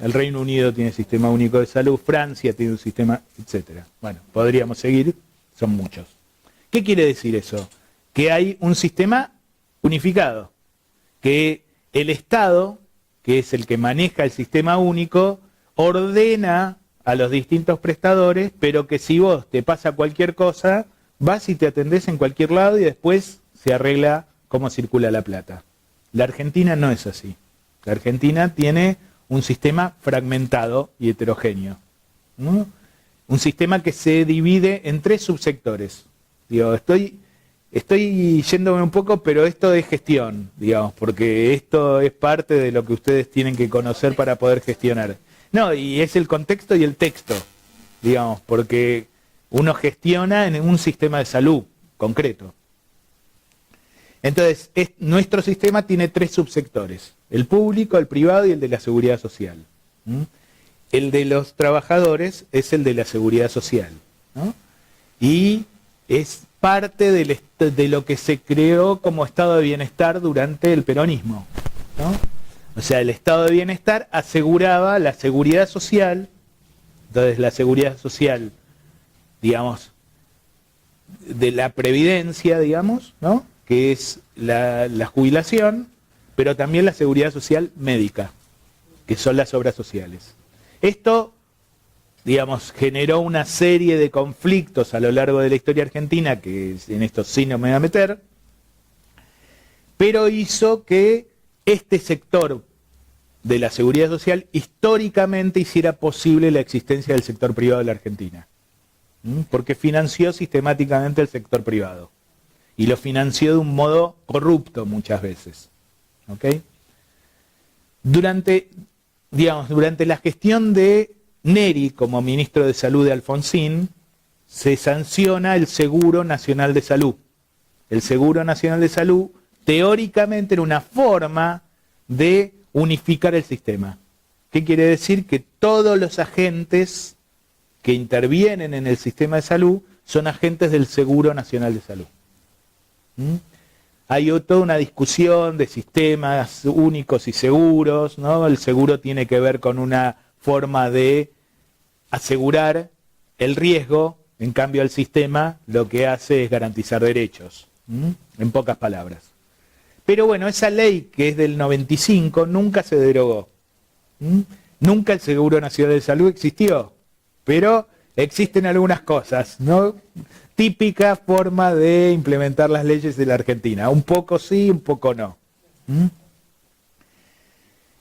el Reino Unido tiene sistema único de salud, Francia tiene un sistema, etcétera. Bueno, podríamos seguir, son muchos. ¿Qué quiere decir eso? Que hay un sistema unificado, que el Estado, que es el que maneja el sistema único, ordena a los distintos prestadores, pero que si vos te pasa cualquier cosa, vas y te atendés en cualquier lado y después se arregla cómo circula la plata. La Argentina no es así. La Argentina tiene un sistema fragmentado y heterogéneo, ¿no? Un sistema que se divide en 3 subsectores. Digo, estoy yéndome un poco, pero esto es gestión, digamos, porque esto es parte de lo que ustedes tienen que conocer para poder gestionar. No, y es el contexto y el texto, digamos, porque uno gestiona en un sistema de salud concreto. Entonces, nuestro sistema tiene 3 subsectores: el público, el privado y el de la seguridad social. ¿Mm? El de los trabajadores es el de la seguridad social, ¿no? Y es parte de lo que se creó como estado de bienestar durante el peronismo, ¿no? O sea, el estado de bienestar aseguraba la seguridad social. Entonces la seguridad social, digamos, de la previdencia, digamos, ¿no? Que es la jubilación, pero también la seguridad social médica, que son las obras sociales. Esto, digamos, generó una serie de conflictos a lo largo de la historia argentina, que en esto sí no me voy a meter, pero hizo que este sector de la seguridad social históricamente hiciera posible la existencia del sector privado de la Argentina, porque financió sistemáticamente el sector privado y lo financió de un modo corrupto muchas veces, ¿ok? Durante la gestión de Neri como ministro de Salud de Alfonsín, se sanciona el Seguro Nacional de Salud. El Seguro Nacional de Salud teóricamente era una forma de unificar el sistema. ¿Qué quiere decir? Que todos los agentes que intervienen en el sistema de salud son agentes del Seguro Nacional de Salud. Hay toda una discusión de sistemas únicos y seguros, ¿no? El seguro tiene que ver con una forma de asegurar el riesgo, en cambio el sistema lo que hace es garantizar derechos, en pocas palabras. Pero bueno, esa ley que es del 95 nunca se derogó. Nunca el Seguro Nacional de Salud existió, pero existen algunas cosas, ¿no? Típica forma de implementar las leyes de la Argentina. Un poco sí, un poco no.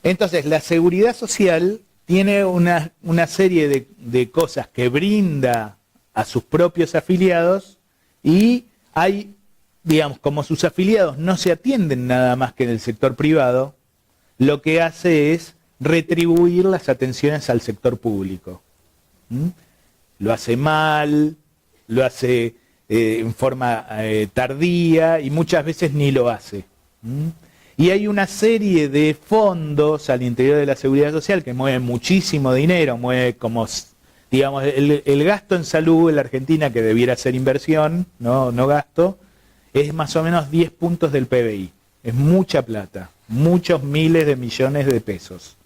Entonces, la seguridad social tiene una serie de cosas que brinda a sus propios afiliados y hay, digamos, como sus afiliados no se atienden nada más que en el sector privado, lo que hace es retribuir las atenciones al sector público. Lo hace mal, lo hace en forma tardía y muchas veces ni lo hace. Y hay una serie de fondos al interior de la seguridad social que mueven muchísimo dinero, mueve como, digamos, el gasto en salud en la Argentina, que debiera ser inversión, no gasto, es más o menos 10 puntos del PBI. Es mucha plata, muchos miles de millones de pesos.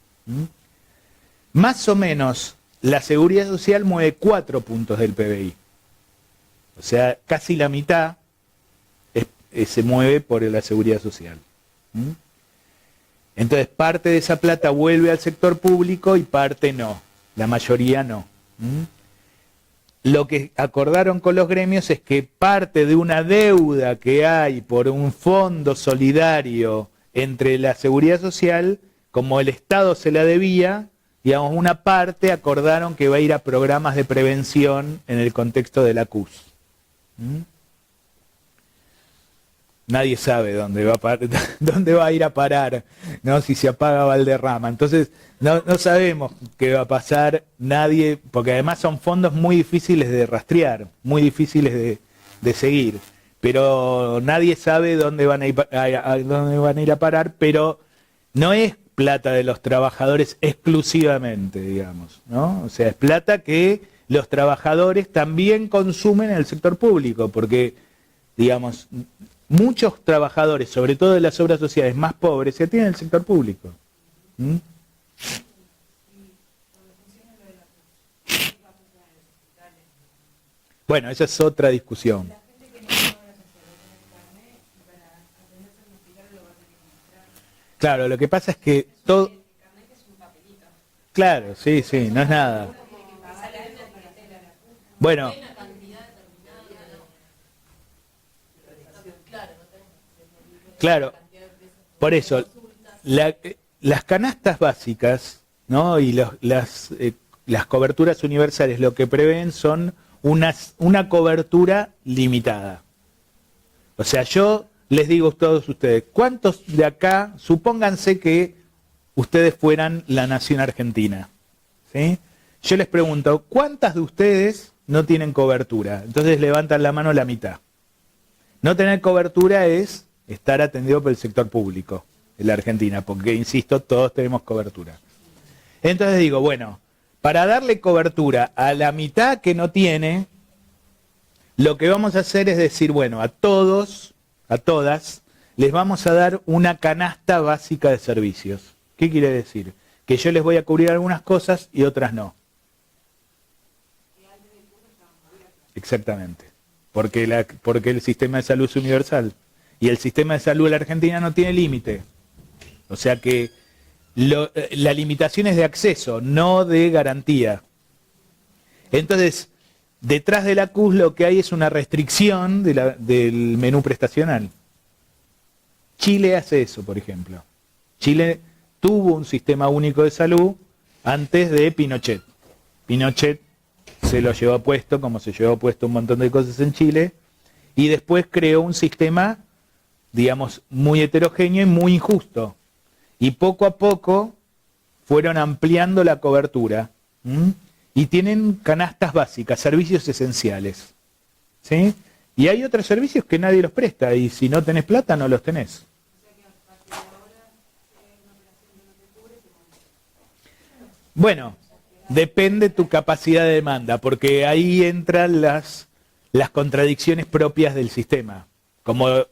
Más o menos la seguridad social mueve 4 puntos del PBI. O sea, casi la mitad se mueve por la seguridad social. Entonces parte de esa plata vuelve al sector público y parte no, la mayoría no. Lo que acordaron con los gremios es que parte de una deuda que hay por un fondo solidario entre la seguridad social, como el Estado se la debía, digamos, una parte acordaron que va a ir a programas de prevención en el contexto de la CUS. Nadie sabe dónde va a ir a parar, ¿no? Si se apaga Valderrama. Entonces, no sabemos qué va a pasar, nadie, porque además son fondos muy difíciles de rastrear, muy difíciles de seguir. Pero nadie sabe dónde van a ir a parar, pero no es plata de los trabajadores exclusivamente, digamos, ¿no? O sea, es plata que los trabajadores también consumen en el sector público, porque, digamos, muchos trabajadores, sobre todo de las obras sociales más pobres, se atienden en el sector público. Bueno, esa es otra discusión. Claro, lo que pasa es que todo... Claro, sí, no es nada. Bueno, claro, por eso, las canastas básicas, ¿no? Y las coberturas universales lo que prevén son una cobertura limitada. O sea, yo les digo a todos ustedes, ¿cuántos de acá, supónganse que ustedes fueran la nación argentina, ¿sí? Yo les pregunto, ¿cuántas de ustedes no tienen cobertura? Entonces levantan la mano la mitad. No tener cobertura es estar atendido por el sector público en la Argentina, porque, insisto, todos tenemos cobertura. Entonces digo, bueno, para darle cobertura a la mitad que no tiene, lo que vamos a hacer es decir, bueno, a todos, a todas, les vamos a dar una canasta básica de servicios. ¿Qué quiere decir? Que yo les voy a cubrir algunas cosas y otras no. Exactamente. Porque el sistema de salud es universal. Y el sistema de salud de la Argentina no tiene límite. O sea que la limitación es de acceso, no de garantía. Entonces, detrás de la CUS lo que hay es una restricción del menú prestacional. Chile hace eso, por ejemplo. Chile tuvo un sistema único de salud antes de Pinochet. Pinochet se lo llevó puesto, como se llevó puesto un montón de cosas en Chile, y después creó un sistema, digamos, muy heterogéneo y muy injusto. Y poco a poco fueron ampliando la cobertura. Y tienen canastas básicas, servicios esenciales. ¿Sí? Y hay otros servicios que nadie los presta, y si no tenés plata, no los tenés. Bueno, depende tu capacidad de demanda, porque ahí entran las contradicciones propias del sistema. Como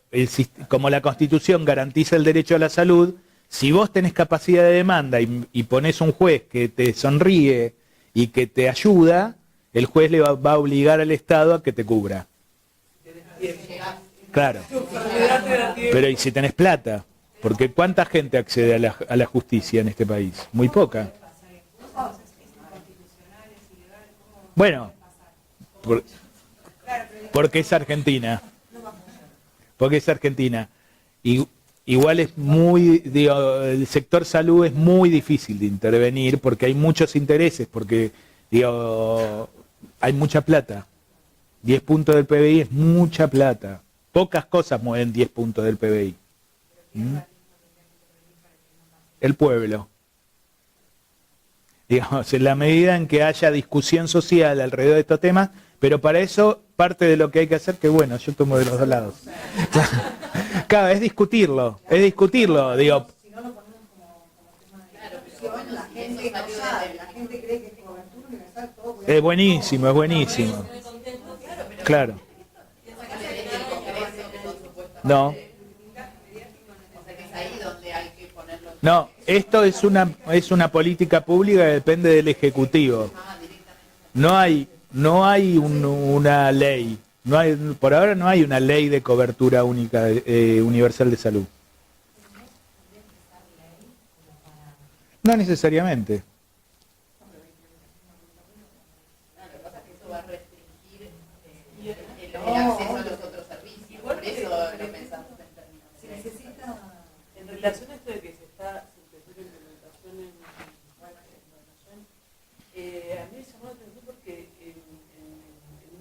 la Constitución garantiza el derecho a la salud, si vos tenés capacidad de demanda y ponés un juez que te sonríe y que te ayuda, el juez le va a obligar al Estado a que te cubra. Claro. Pero ¿y si tenés plata? Porque ¿cuánta gente accede a la justicia en este país? Muy poca. Bueno, porque es Argentina. Porque es Argentina. Y igual es el sector salud es muy difícil de intervenir porque hay muchos intereses, porque hay mucha plata. 10 puntos del PBI es mucha plata. Pocas cosas mueven 10 puntos del PBI. El pueblo. Digamos, en la medida en que haya discusión social alrededor de estos temas, pero para eso parte de lo que hay que hacer, que bueno, yo tomo de los dos lados. Claro, es discutirlo, digo. Si no lo ponemos como tema de discusión, la gente no sabe, la gente cree que es cobertura universal, todo. Es buenísimo, es buenísimo. Claro. No. No, esto es una política pública que depende del Ejecutivo. No hay una ley. Por ahora no hay una ley de cobertura única universal de salud. No necesariamente. El acceso a los otros servicios. Por eso lo pensamos en términos. Se necesita, en relación a esto de que se empezó la implementación en Nación, a mí me llamó la atención porque en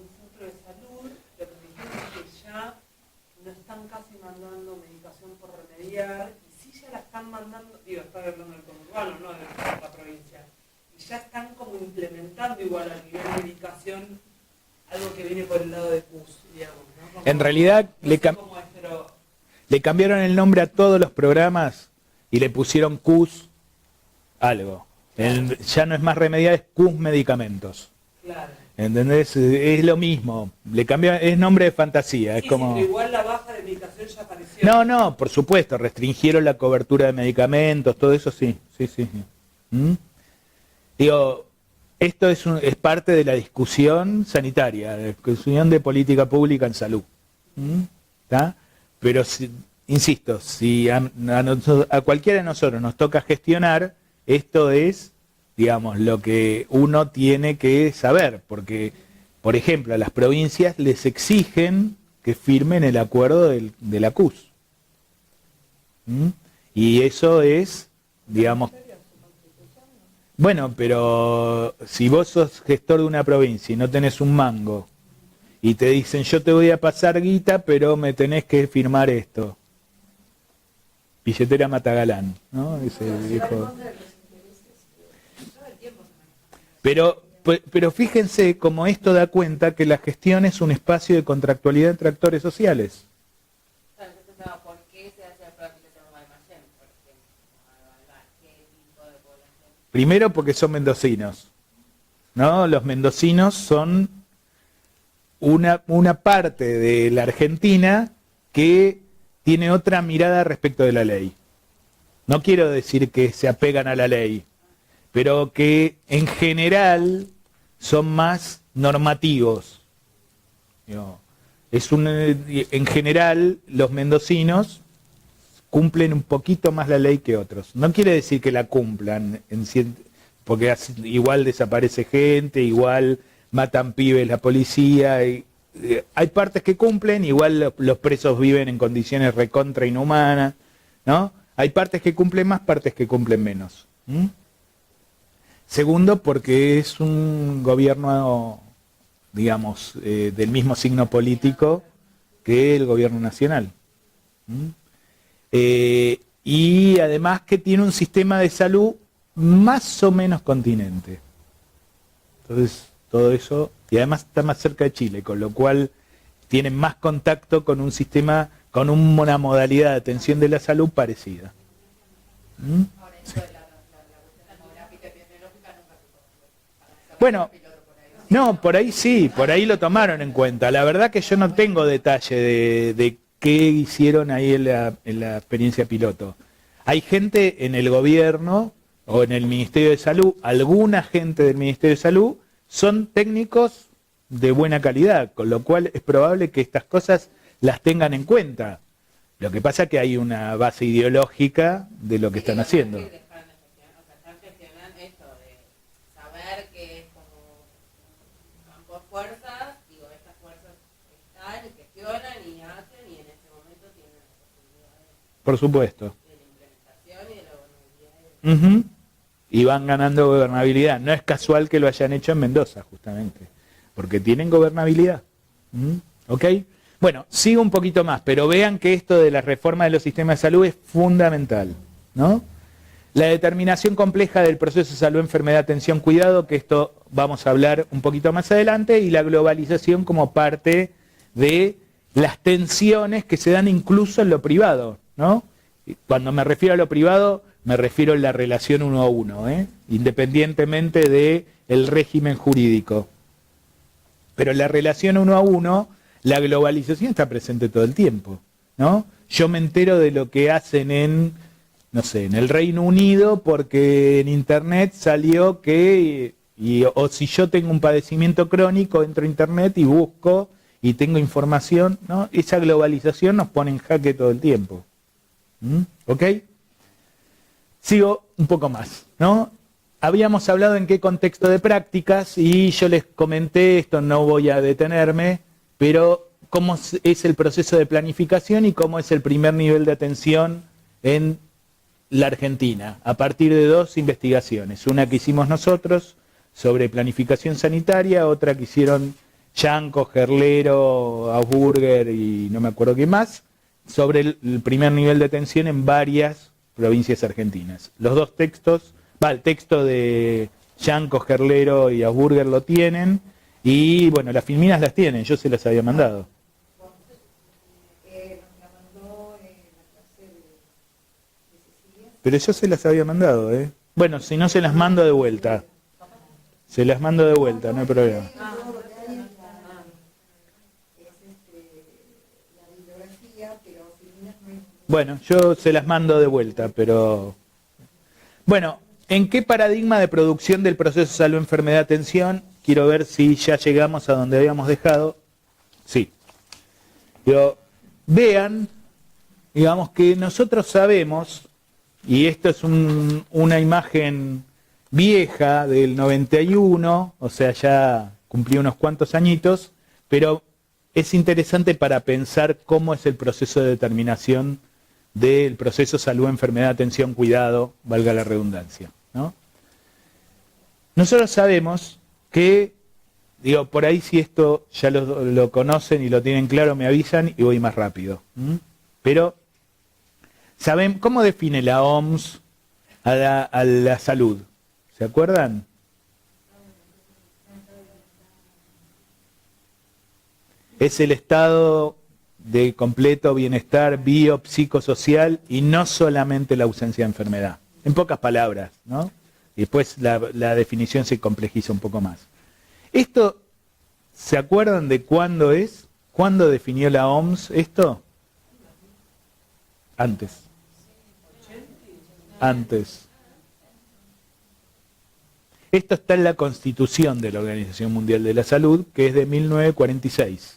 un centro de salud lo que me dijeron es que ya no están casi mandando medicación por remediar, y sí ya la están mandando, estoy hablando del conurbano, no de la provincia, y ya están como implementando igual a nivel de medicación algo que viene por el lado de CUS, digamos, ¿no? En realidad le cambiaron el nombre a todos los programas y le pusieron CUS algo. Ya no es más remediar, es CUS medicamentos. Claro. ¿Entendés? Es lo mismo. Le cambió, es nombre de fantasía. Es como... pero igual la baja de medicación ya apareció. No, por supuesto, restringieron la cobertura de medicamentos, todo eso sí. Digo, esto es parte de la discusión sanitaria, de la discusión de política pública en salud. ¿Está? Pero, insisto, si a cualquiera de nosotros nos toca gestionar, esto es, digamos, lo que uno tiene que saber, porque, por ejemplo, a las provincias les exigen que firmen el acuerdo de la CUS. Y eso es, digamos... Bueno, pero si vos sos gestor de una provincia y no tenés un mango, y te dicen, yo te voy a pasar guita, pero me tenés que firmar esto. Billetera Matagalán, ¿no? Ese viejo. Pero fíjense cómo esto da cuenta que la gestión es un espacio de contractualidad entre actores sociales. Claro, yo pensaba, ¿por qué se hace la prueba de Guaymallén? Por ejemplo, a evaluar qué tipo de población. Primero porque son mendocinos, ¿no? Los mendocinos son una parte de la Argentina que tiene otra mirada respecto de la ley. No quiero decir que se apegan a la ley, pero que en general son más normativos. En general, los mendocinos cumplen un poquito más la ley que otros. No quiere decir que la cumplan, porque igual desaparece gente, igual matan pibes la policía. Hay partes que cumplen, igual los presos viven en condiciones recontra inhumanas, ¿no? Hay partes que cumplen más, partes que cumplen menos. Segundo, porque es un gobierno, digamos, del mismo signo político que el gobierno nacional. Y además que tiene un sistema de salud más o menos continente. Entonces, todo eso, y además está más cerca de Chile, con lo cual tienen más contacto con un sistema, con una modalidad de atención de la salud parecida. Ahora, esto de la cuestión demográfica y epidemiológica nunca se conoce. Bueno, no, por ahí sí, por ahí lo tomaron en cuenta. La verdad que yo no tengo detalle de qué hicieron ahí en la experiencia piloto. Hay gente en el gobierno o en el Ministerio de Salud, alguna gente del Ministerio de Salud, son técnicos de buena calidad, con lo cual es probable que estas cosas las tengan en cuenta. Lo que pasa es que hay una base ideológica de lo que están haciendo. Están gestionando esto de saber que es como un campo de fuerzas, digo, estas fuerzas están y gestionan y hacen y en este momento tienen la posibilidad Por supuesto. de la implementación y de la gobernabilidad. Y van ganando gobernabilidad. No es casual que lo hayan hecho en Mendoza, justamente, porque tienen gobernabilidad. ¿Ok? Bueno, sigo un poquito más, pero vean que esto de la reforma de los sistemas de salud es fundamental, ¿no? La determinación compleja del proceso de salud, enfermedad, atención, cuidado, que esto vamos a hablar un poquito más adelante, y la globalización como parte de las tensiones que se dan incluso en lo privado, ¿no? Cuando me refiero a lo privado, me refiero a la relación uno a uno, independientemente del régimen jurídico. Pero la relación uno a uno, la globalización está presente todo el tiempo, ¿no? Yo me entero de lo que hacen en el Reino Unido porque en internet salió que, o si yo tengo un padecimiento crónico, entro a internet y busco y tengo información, ¿no? Esa globalización nos pone en jaque todo el tiempo. ¿Ok? Sigo un poco más, ¿no? Habíamos hablado en qué contexto de prácticas y yo les comenté, esto no voy a detenerme, pero cómo es el proceso de planificación y cómo es el primer nivel de atención en la Argentina, a partir de 2 investigaciones. Una que hicimos nosotros sobre planificación sanitaria, otra que hicieron Yanco, Gerlero, Augsburger y no me acuerdo qué más, sobre el primer nivel de atención en varias provincias argentinas. Los 2 textos, el texto de Yanco, Gerlero y Augsburger lo tienen, y bueno, las filminas las tienen, yo se las había mandado. Pero yo se las había mandado, Bueno, si no se las mando de vuelta. Se las mando de vuelta, no hay problema. Bueno, yo se las mando de vuelta, pero... Bueno, ¿en qué paradigma de producción del proceso salud, enfermedad, atención? Quiero ver si ya llegamos a donde habíamos dejado. Sí. Pero vean, digamos que nosotros sabemos, y esto es una imagen vieja del 91, o sea, ya cumplí unos cuantos añitos, pero es interesante para pensar cómo es el proceso de determinación del proceso salud, enfermedad, atención, cuidado, valga la redundancia, ¿no? Nosotros sabemos que, digo, por ahí si esto ya lo conocen y lo tienen claro, me avisan y voy más rápido. Pero, ¿saben cómo define la OMS a la salud? ¿Se acuerdan? Es el estado de completo bienestar biopsicosocial y no solamente la ausencia de enfermedad. En pocas palabras, ¿no? Y después la definición se complejiza un poco más. Esto, ¿se acuerdan de cuándo es? ¿Cuándo definió la OMS esto? Antes. Antes. Esto está en la Constitución de la Organización Mundial de la Salud, que es de 1946.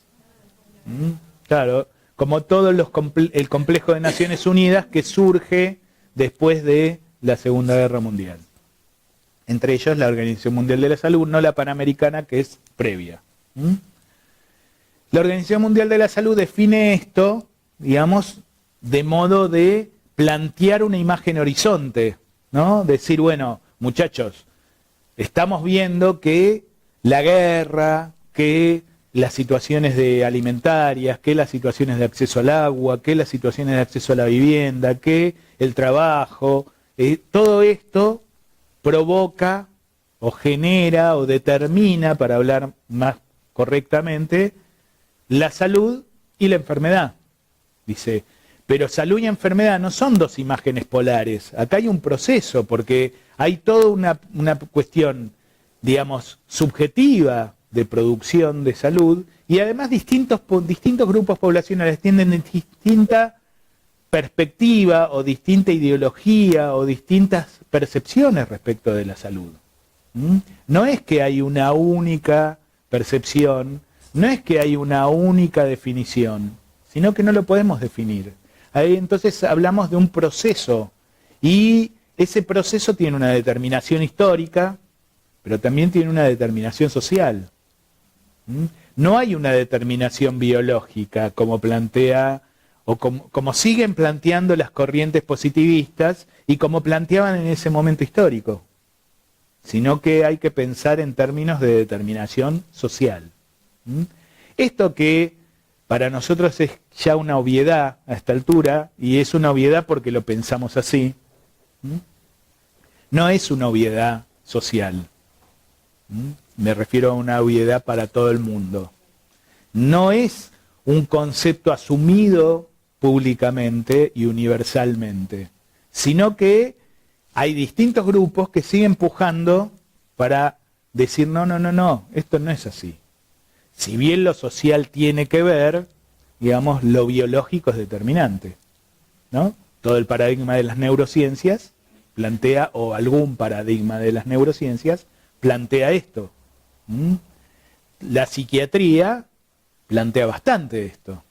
Claro, como todo el complejo de Naciones Unidas que surge después de la Segunda Guerra Mundial. Entre ellos la Organización Mundial de la Salud, no la Panamericana, que es previa. La Organización Mundial de la Salud define esto, digamos, de modo de plantear una imagen horizonte, ¿no? Decir, bueno, muchachos, estamos viendo que la guerra, que las situaciones alimentarias, que las situaciones de acceso al agua, que las situaciones de acceso a la vivienda, que el trabajo, todo esto provoca o genera o determina, para hablar más correctamente, la salud y la enfermedad. Dice, pero salud y enfermedad no son dos imágenes polares. Acá hay un proceso, porque hay toda una cuestión, digamos, subjetiva de producción de salud, y además distintos grupos poblacionales tienen distinta perspectiva o distinta ideología o distintas percepciones respecto de la salud. No es que hay una única percepción, no es que hay una única definición, sino que no lo podemos definir. Ahí entonces hablamos de un proceso, y ese proceso tiene una determinación histórica, pero también tiene una determinación social. No hay una determinación biológica como plantea, o como siguen planteando las corrientes positivistas y como planteaban en ese momento histórico, sino que hay que pensar en términos de determinación social. Esto que para nosotros es ya una obviedad a esta altura, y es una obviedad porque lo pensamos así, no es una obviedad social. Me refiero a una obviedad para todo el mundo. No es un concepto asumido públicamente y universalmente, sino que hay distintos grupos que siguen pujando para decir no, esto no es así. Si bien lo social tiene que ver, digamos, lo biológico es determinante, ¿no? Todo el paradigma de las neurociencias plantea, o algún paradigma de las neurociencias plantea esto. La psiquiatría plantea bastante esto.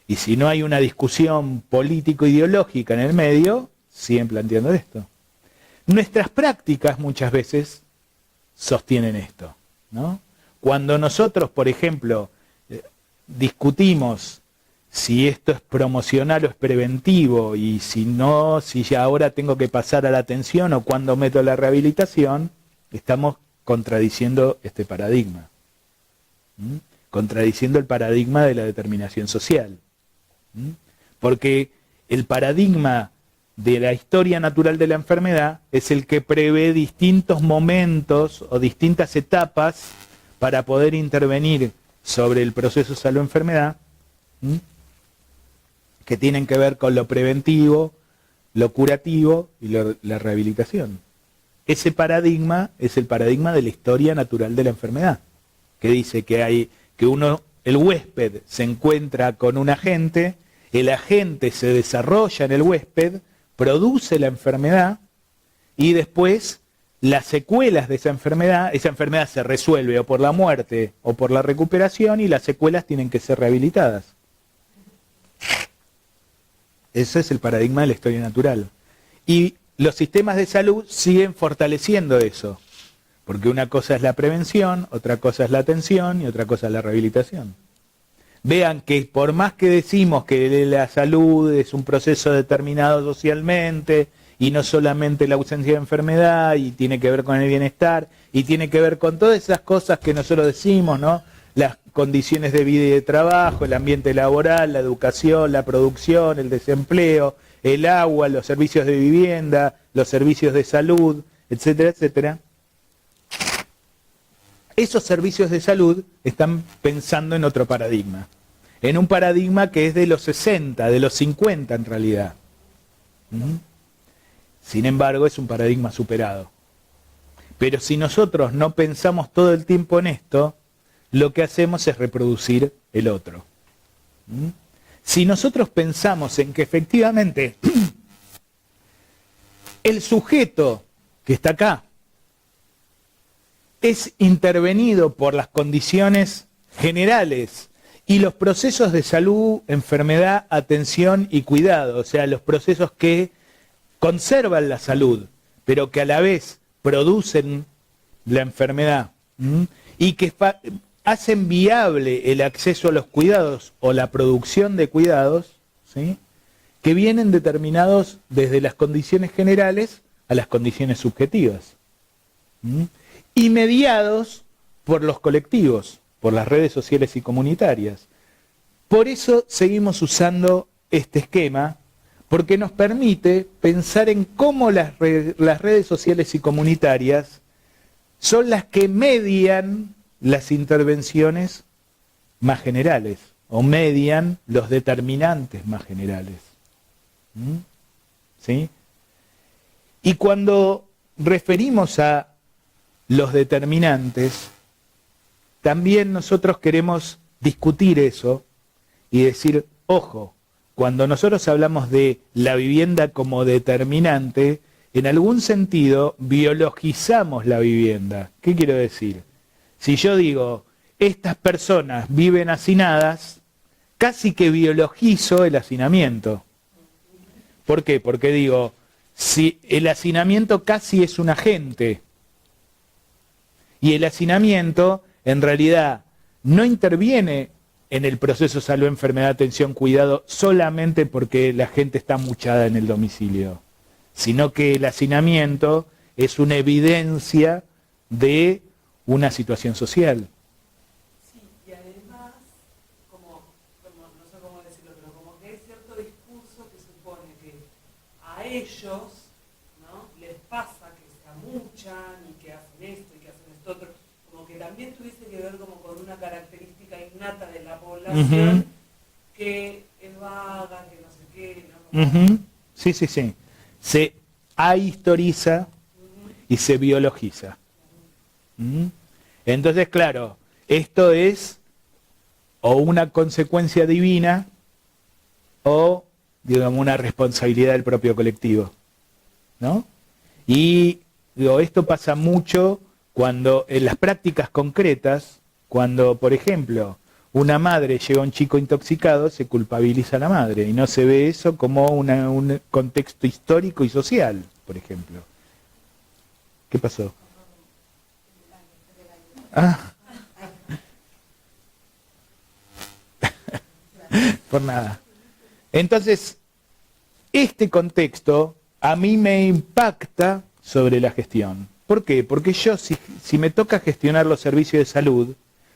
Y si no hay una discusión político-ideológica en el medio, siguen planteando esto. Nuestras prácticas muchas veces sostienen esto, ¿no? Cuando nosotros, por ejemplo, discutimos si esto es promocional o es preventivo, y si no, si ya ahora tengo que pasar a la atención o cuando meto la rehabilitación, estamos contradiciendo este paradigma, contradiciendo el paradigma de la determinación social, porque el paradigma de la historia natural de la enfermedad es el que prevé distintos momentos o distintas etapas para poder intervenir sobre el proceso salud-enfermedad, que tienen que ver con lo preventivo, lo curativo y la rehabilitación. Ese paradigma es el paradigma de la historia natural de la enfermedad, que dice que el huésped se encuentra con un agente, el agente se desarrolla en el huésped, produce la enfermedad, y después las secuelas de esa enfermedad se resuelve o por la muerte o por la recuperación, y las secuelas tienen que ser rehabilitadas. Ese es el paradigma de la historia natural. Y los sistemas de salud siguen fortaleciendo eso, porque una cosa es la prevención, otra cosa es la atención y otra cosa es la rehabilitación. Vean que por más que decimos que la salud es un proceso determinado socialmente y no solamente la ausencia de enfermedad, y tiene que ver con el bienestar, y tiene que ver con todas esas cosas que nosotros decimos, ¿no? Las condiciones de vida y de trabajo, el ambiente laboral, la educación, la producción, el desempleo, el agua, los servicios de vivienda, los servicios de salud, etcétera, etcétera. Esos servicios de salud están pensando en otro paradigma, en un paradigma que es de los 60, de los 50 en realidad. Sin embargo, es un paradigma superado. Pero si nosotros no pensamos todo el tiempo en esto, lo que hacemos es reproducir el otro. Si nosotros pensamos en que efectivamente el sujeto que está acá es intervenido por las condiciones generales y los procesos de salud, enfermedad, atención y cuidado, o sea, los procesos que conservan la salud, pero que a la vez producen la enfermedad, y que hacen viable el acceso a los cuidados o la producción de cuidados, ¿sí?, que vienen determinados desde las condiciones generales a las condiciones subjetivas, y mediados por los colectivos, por las redes sociales y comunitarias. Por eso seguimos usando este esquema, porque nos permite pensar en cómo las redes sociales y comunitarias son las que median las intervenciones más generales, o median los determinantes más generales. ¿Sí? Y cuando referimos a los determinantes, también nosotros queremos discutir eso y decir, ojo, cuando nosotros hablamos de la vivienda como determinante, en algún sentido biologizamos la vivienda. ¿Qué quiero decir? Si yo digo, estas personas viven hacinadas, casi que biologizo el hacinamiento. ¿Por qué? Porque digo, si el hacinamiento casi es un agente, y el hacinamiento en realidad no interviene en el proceso salud, enfermedad, atención, cuidado, solamente porque la gente está muchada en el domicilio, sino que el hacinamiento es una evidencia de una situación social. Sí, y además, como no sé cómo decirlo, pero como que hay cierto discurso que supone que a ellos, ¿no?, les pasa que se amuchan y que hacen esto y que hacen esto otro, como que también tuviese que ver como con una característica innata de la población que es vaga, que no sé qué, ¿no? Como... Sí, sí, sí. Se ahistoriza y se biologiza. Entonces, claro, esto es o una consecuencia divina o, digamos, una responsabilidad del propio colectivo, ¿no? Y digo, esto pasa mucho cuando en las prácticas concretas, cuando, por ejemplo, una madre lleva a un chico intoxicado, se culpabiliza a la madre y no se ve eso como un contexto histórico y social, por ejemplo. ¿Qué pasó? Ah. Por nada. Entonces, este contexto a mí me impacta sobre la gestión. ¿Por qué? Porque yo, si me toca gestionar los servicios de salud,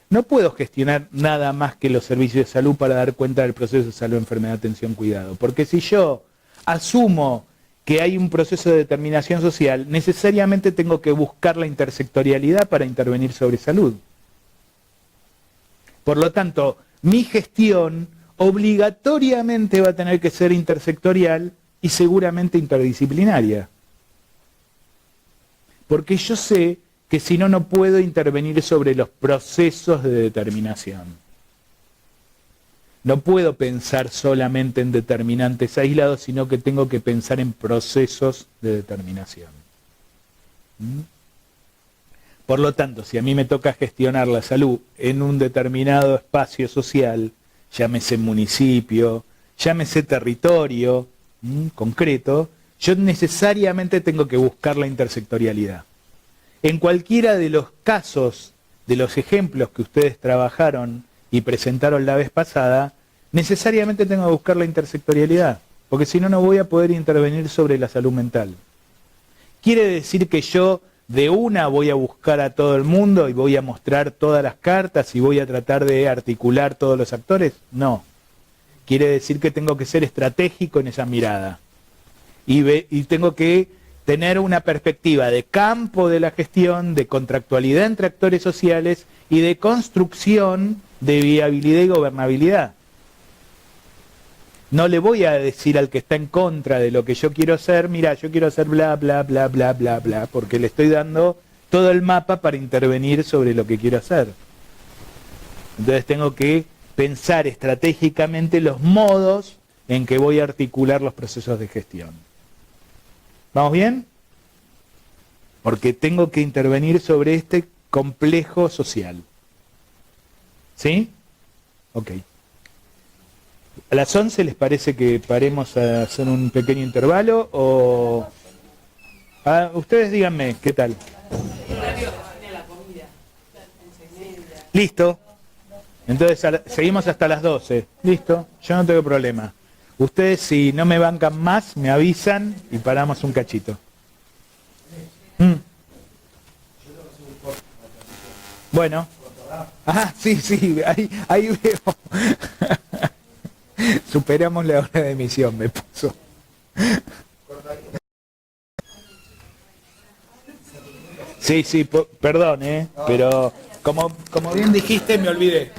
no puedo gestionar nada más que los servicios de salud para dar cuenta del proceso de salud, enfermedad, atención, cuidado. Porque si yo asumo que hay un proceso de determinación social, necesariamente tengo que buscar la intersectorialidad para intervenir sobre salud. Por lo tanto, mi gestión obligatoriamente va a tener que ser intersectorial y seguramente interdisciplinaria. Porque yo sé que si no, no puedo intervenir sobre los procesos de determinación. No puedo pensar solamente en determinantes aislados, sino que tengo que pensar en procesos de determinación. Por lo tanto, si a mí me toca gestionar la salud en un determinado espacio social, llámese municipio, llámese territorio concreto, yo necesariamente tengo que buscar la intersectorialidad. En cualquiera de los casos, de los ejemplos que ustedes trabajaron y presentaron la vez pasada, necesariamente tengo que buscar la intersectorialidad. porque si no, no voy a poder intervenir sobre la salud mental. ¿Quiere decir que yo de una voy a buscar a todo el mundo y voy a mostrar todas las cartas y voy a tratar de articular todos los actores? No. Quiere decir que tengo que ser estratégico en esa mirada. Y tengo que tener una perspectiva de campo de la gestión, de contractualidad entre actores sociales y de construcción de viabilidad y gobernabilidad. No le voy a decir al que está en contra de lo que yo quiero hacer, mira, yo quiero hacer bla, bla, bla, bla, bla, bla, porque le estoy dando todo el mapa para intervenir sobre lo que quiero hacer. Entonces tengo que pensar estratégicamente los modos en que voy a articular los procesos de gestión. ¿Vamos bien? Porque tengo que intervenir sobre este complejo social. ¿Sí? Ok. ¿A las 11 les parece que paremos a hacer un pequeño intervalo? O ustedes díganme, ¿qué tal? Listo. Entonces seguimos hasta las 12. Listo, yo no tengo problema. Ustedes, si no me bancan más, me avisan y paramos un cachito. Bueno. Ah, sí, ahí veo. Superamos la hora de emisión, me puso. Sí, perdón, pero como bien dijiste, me olvidé.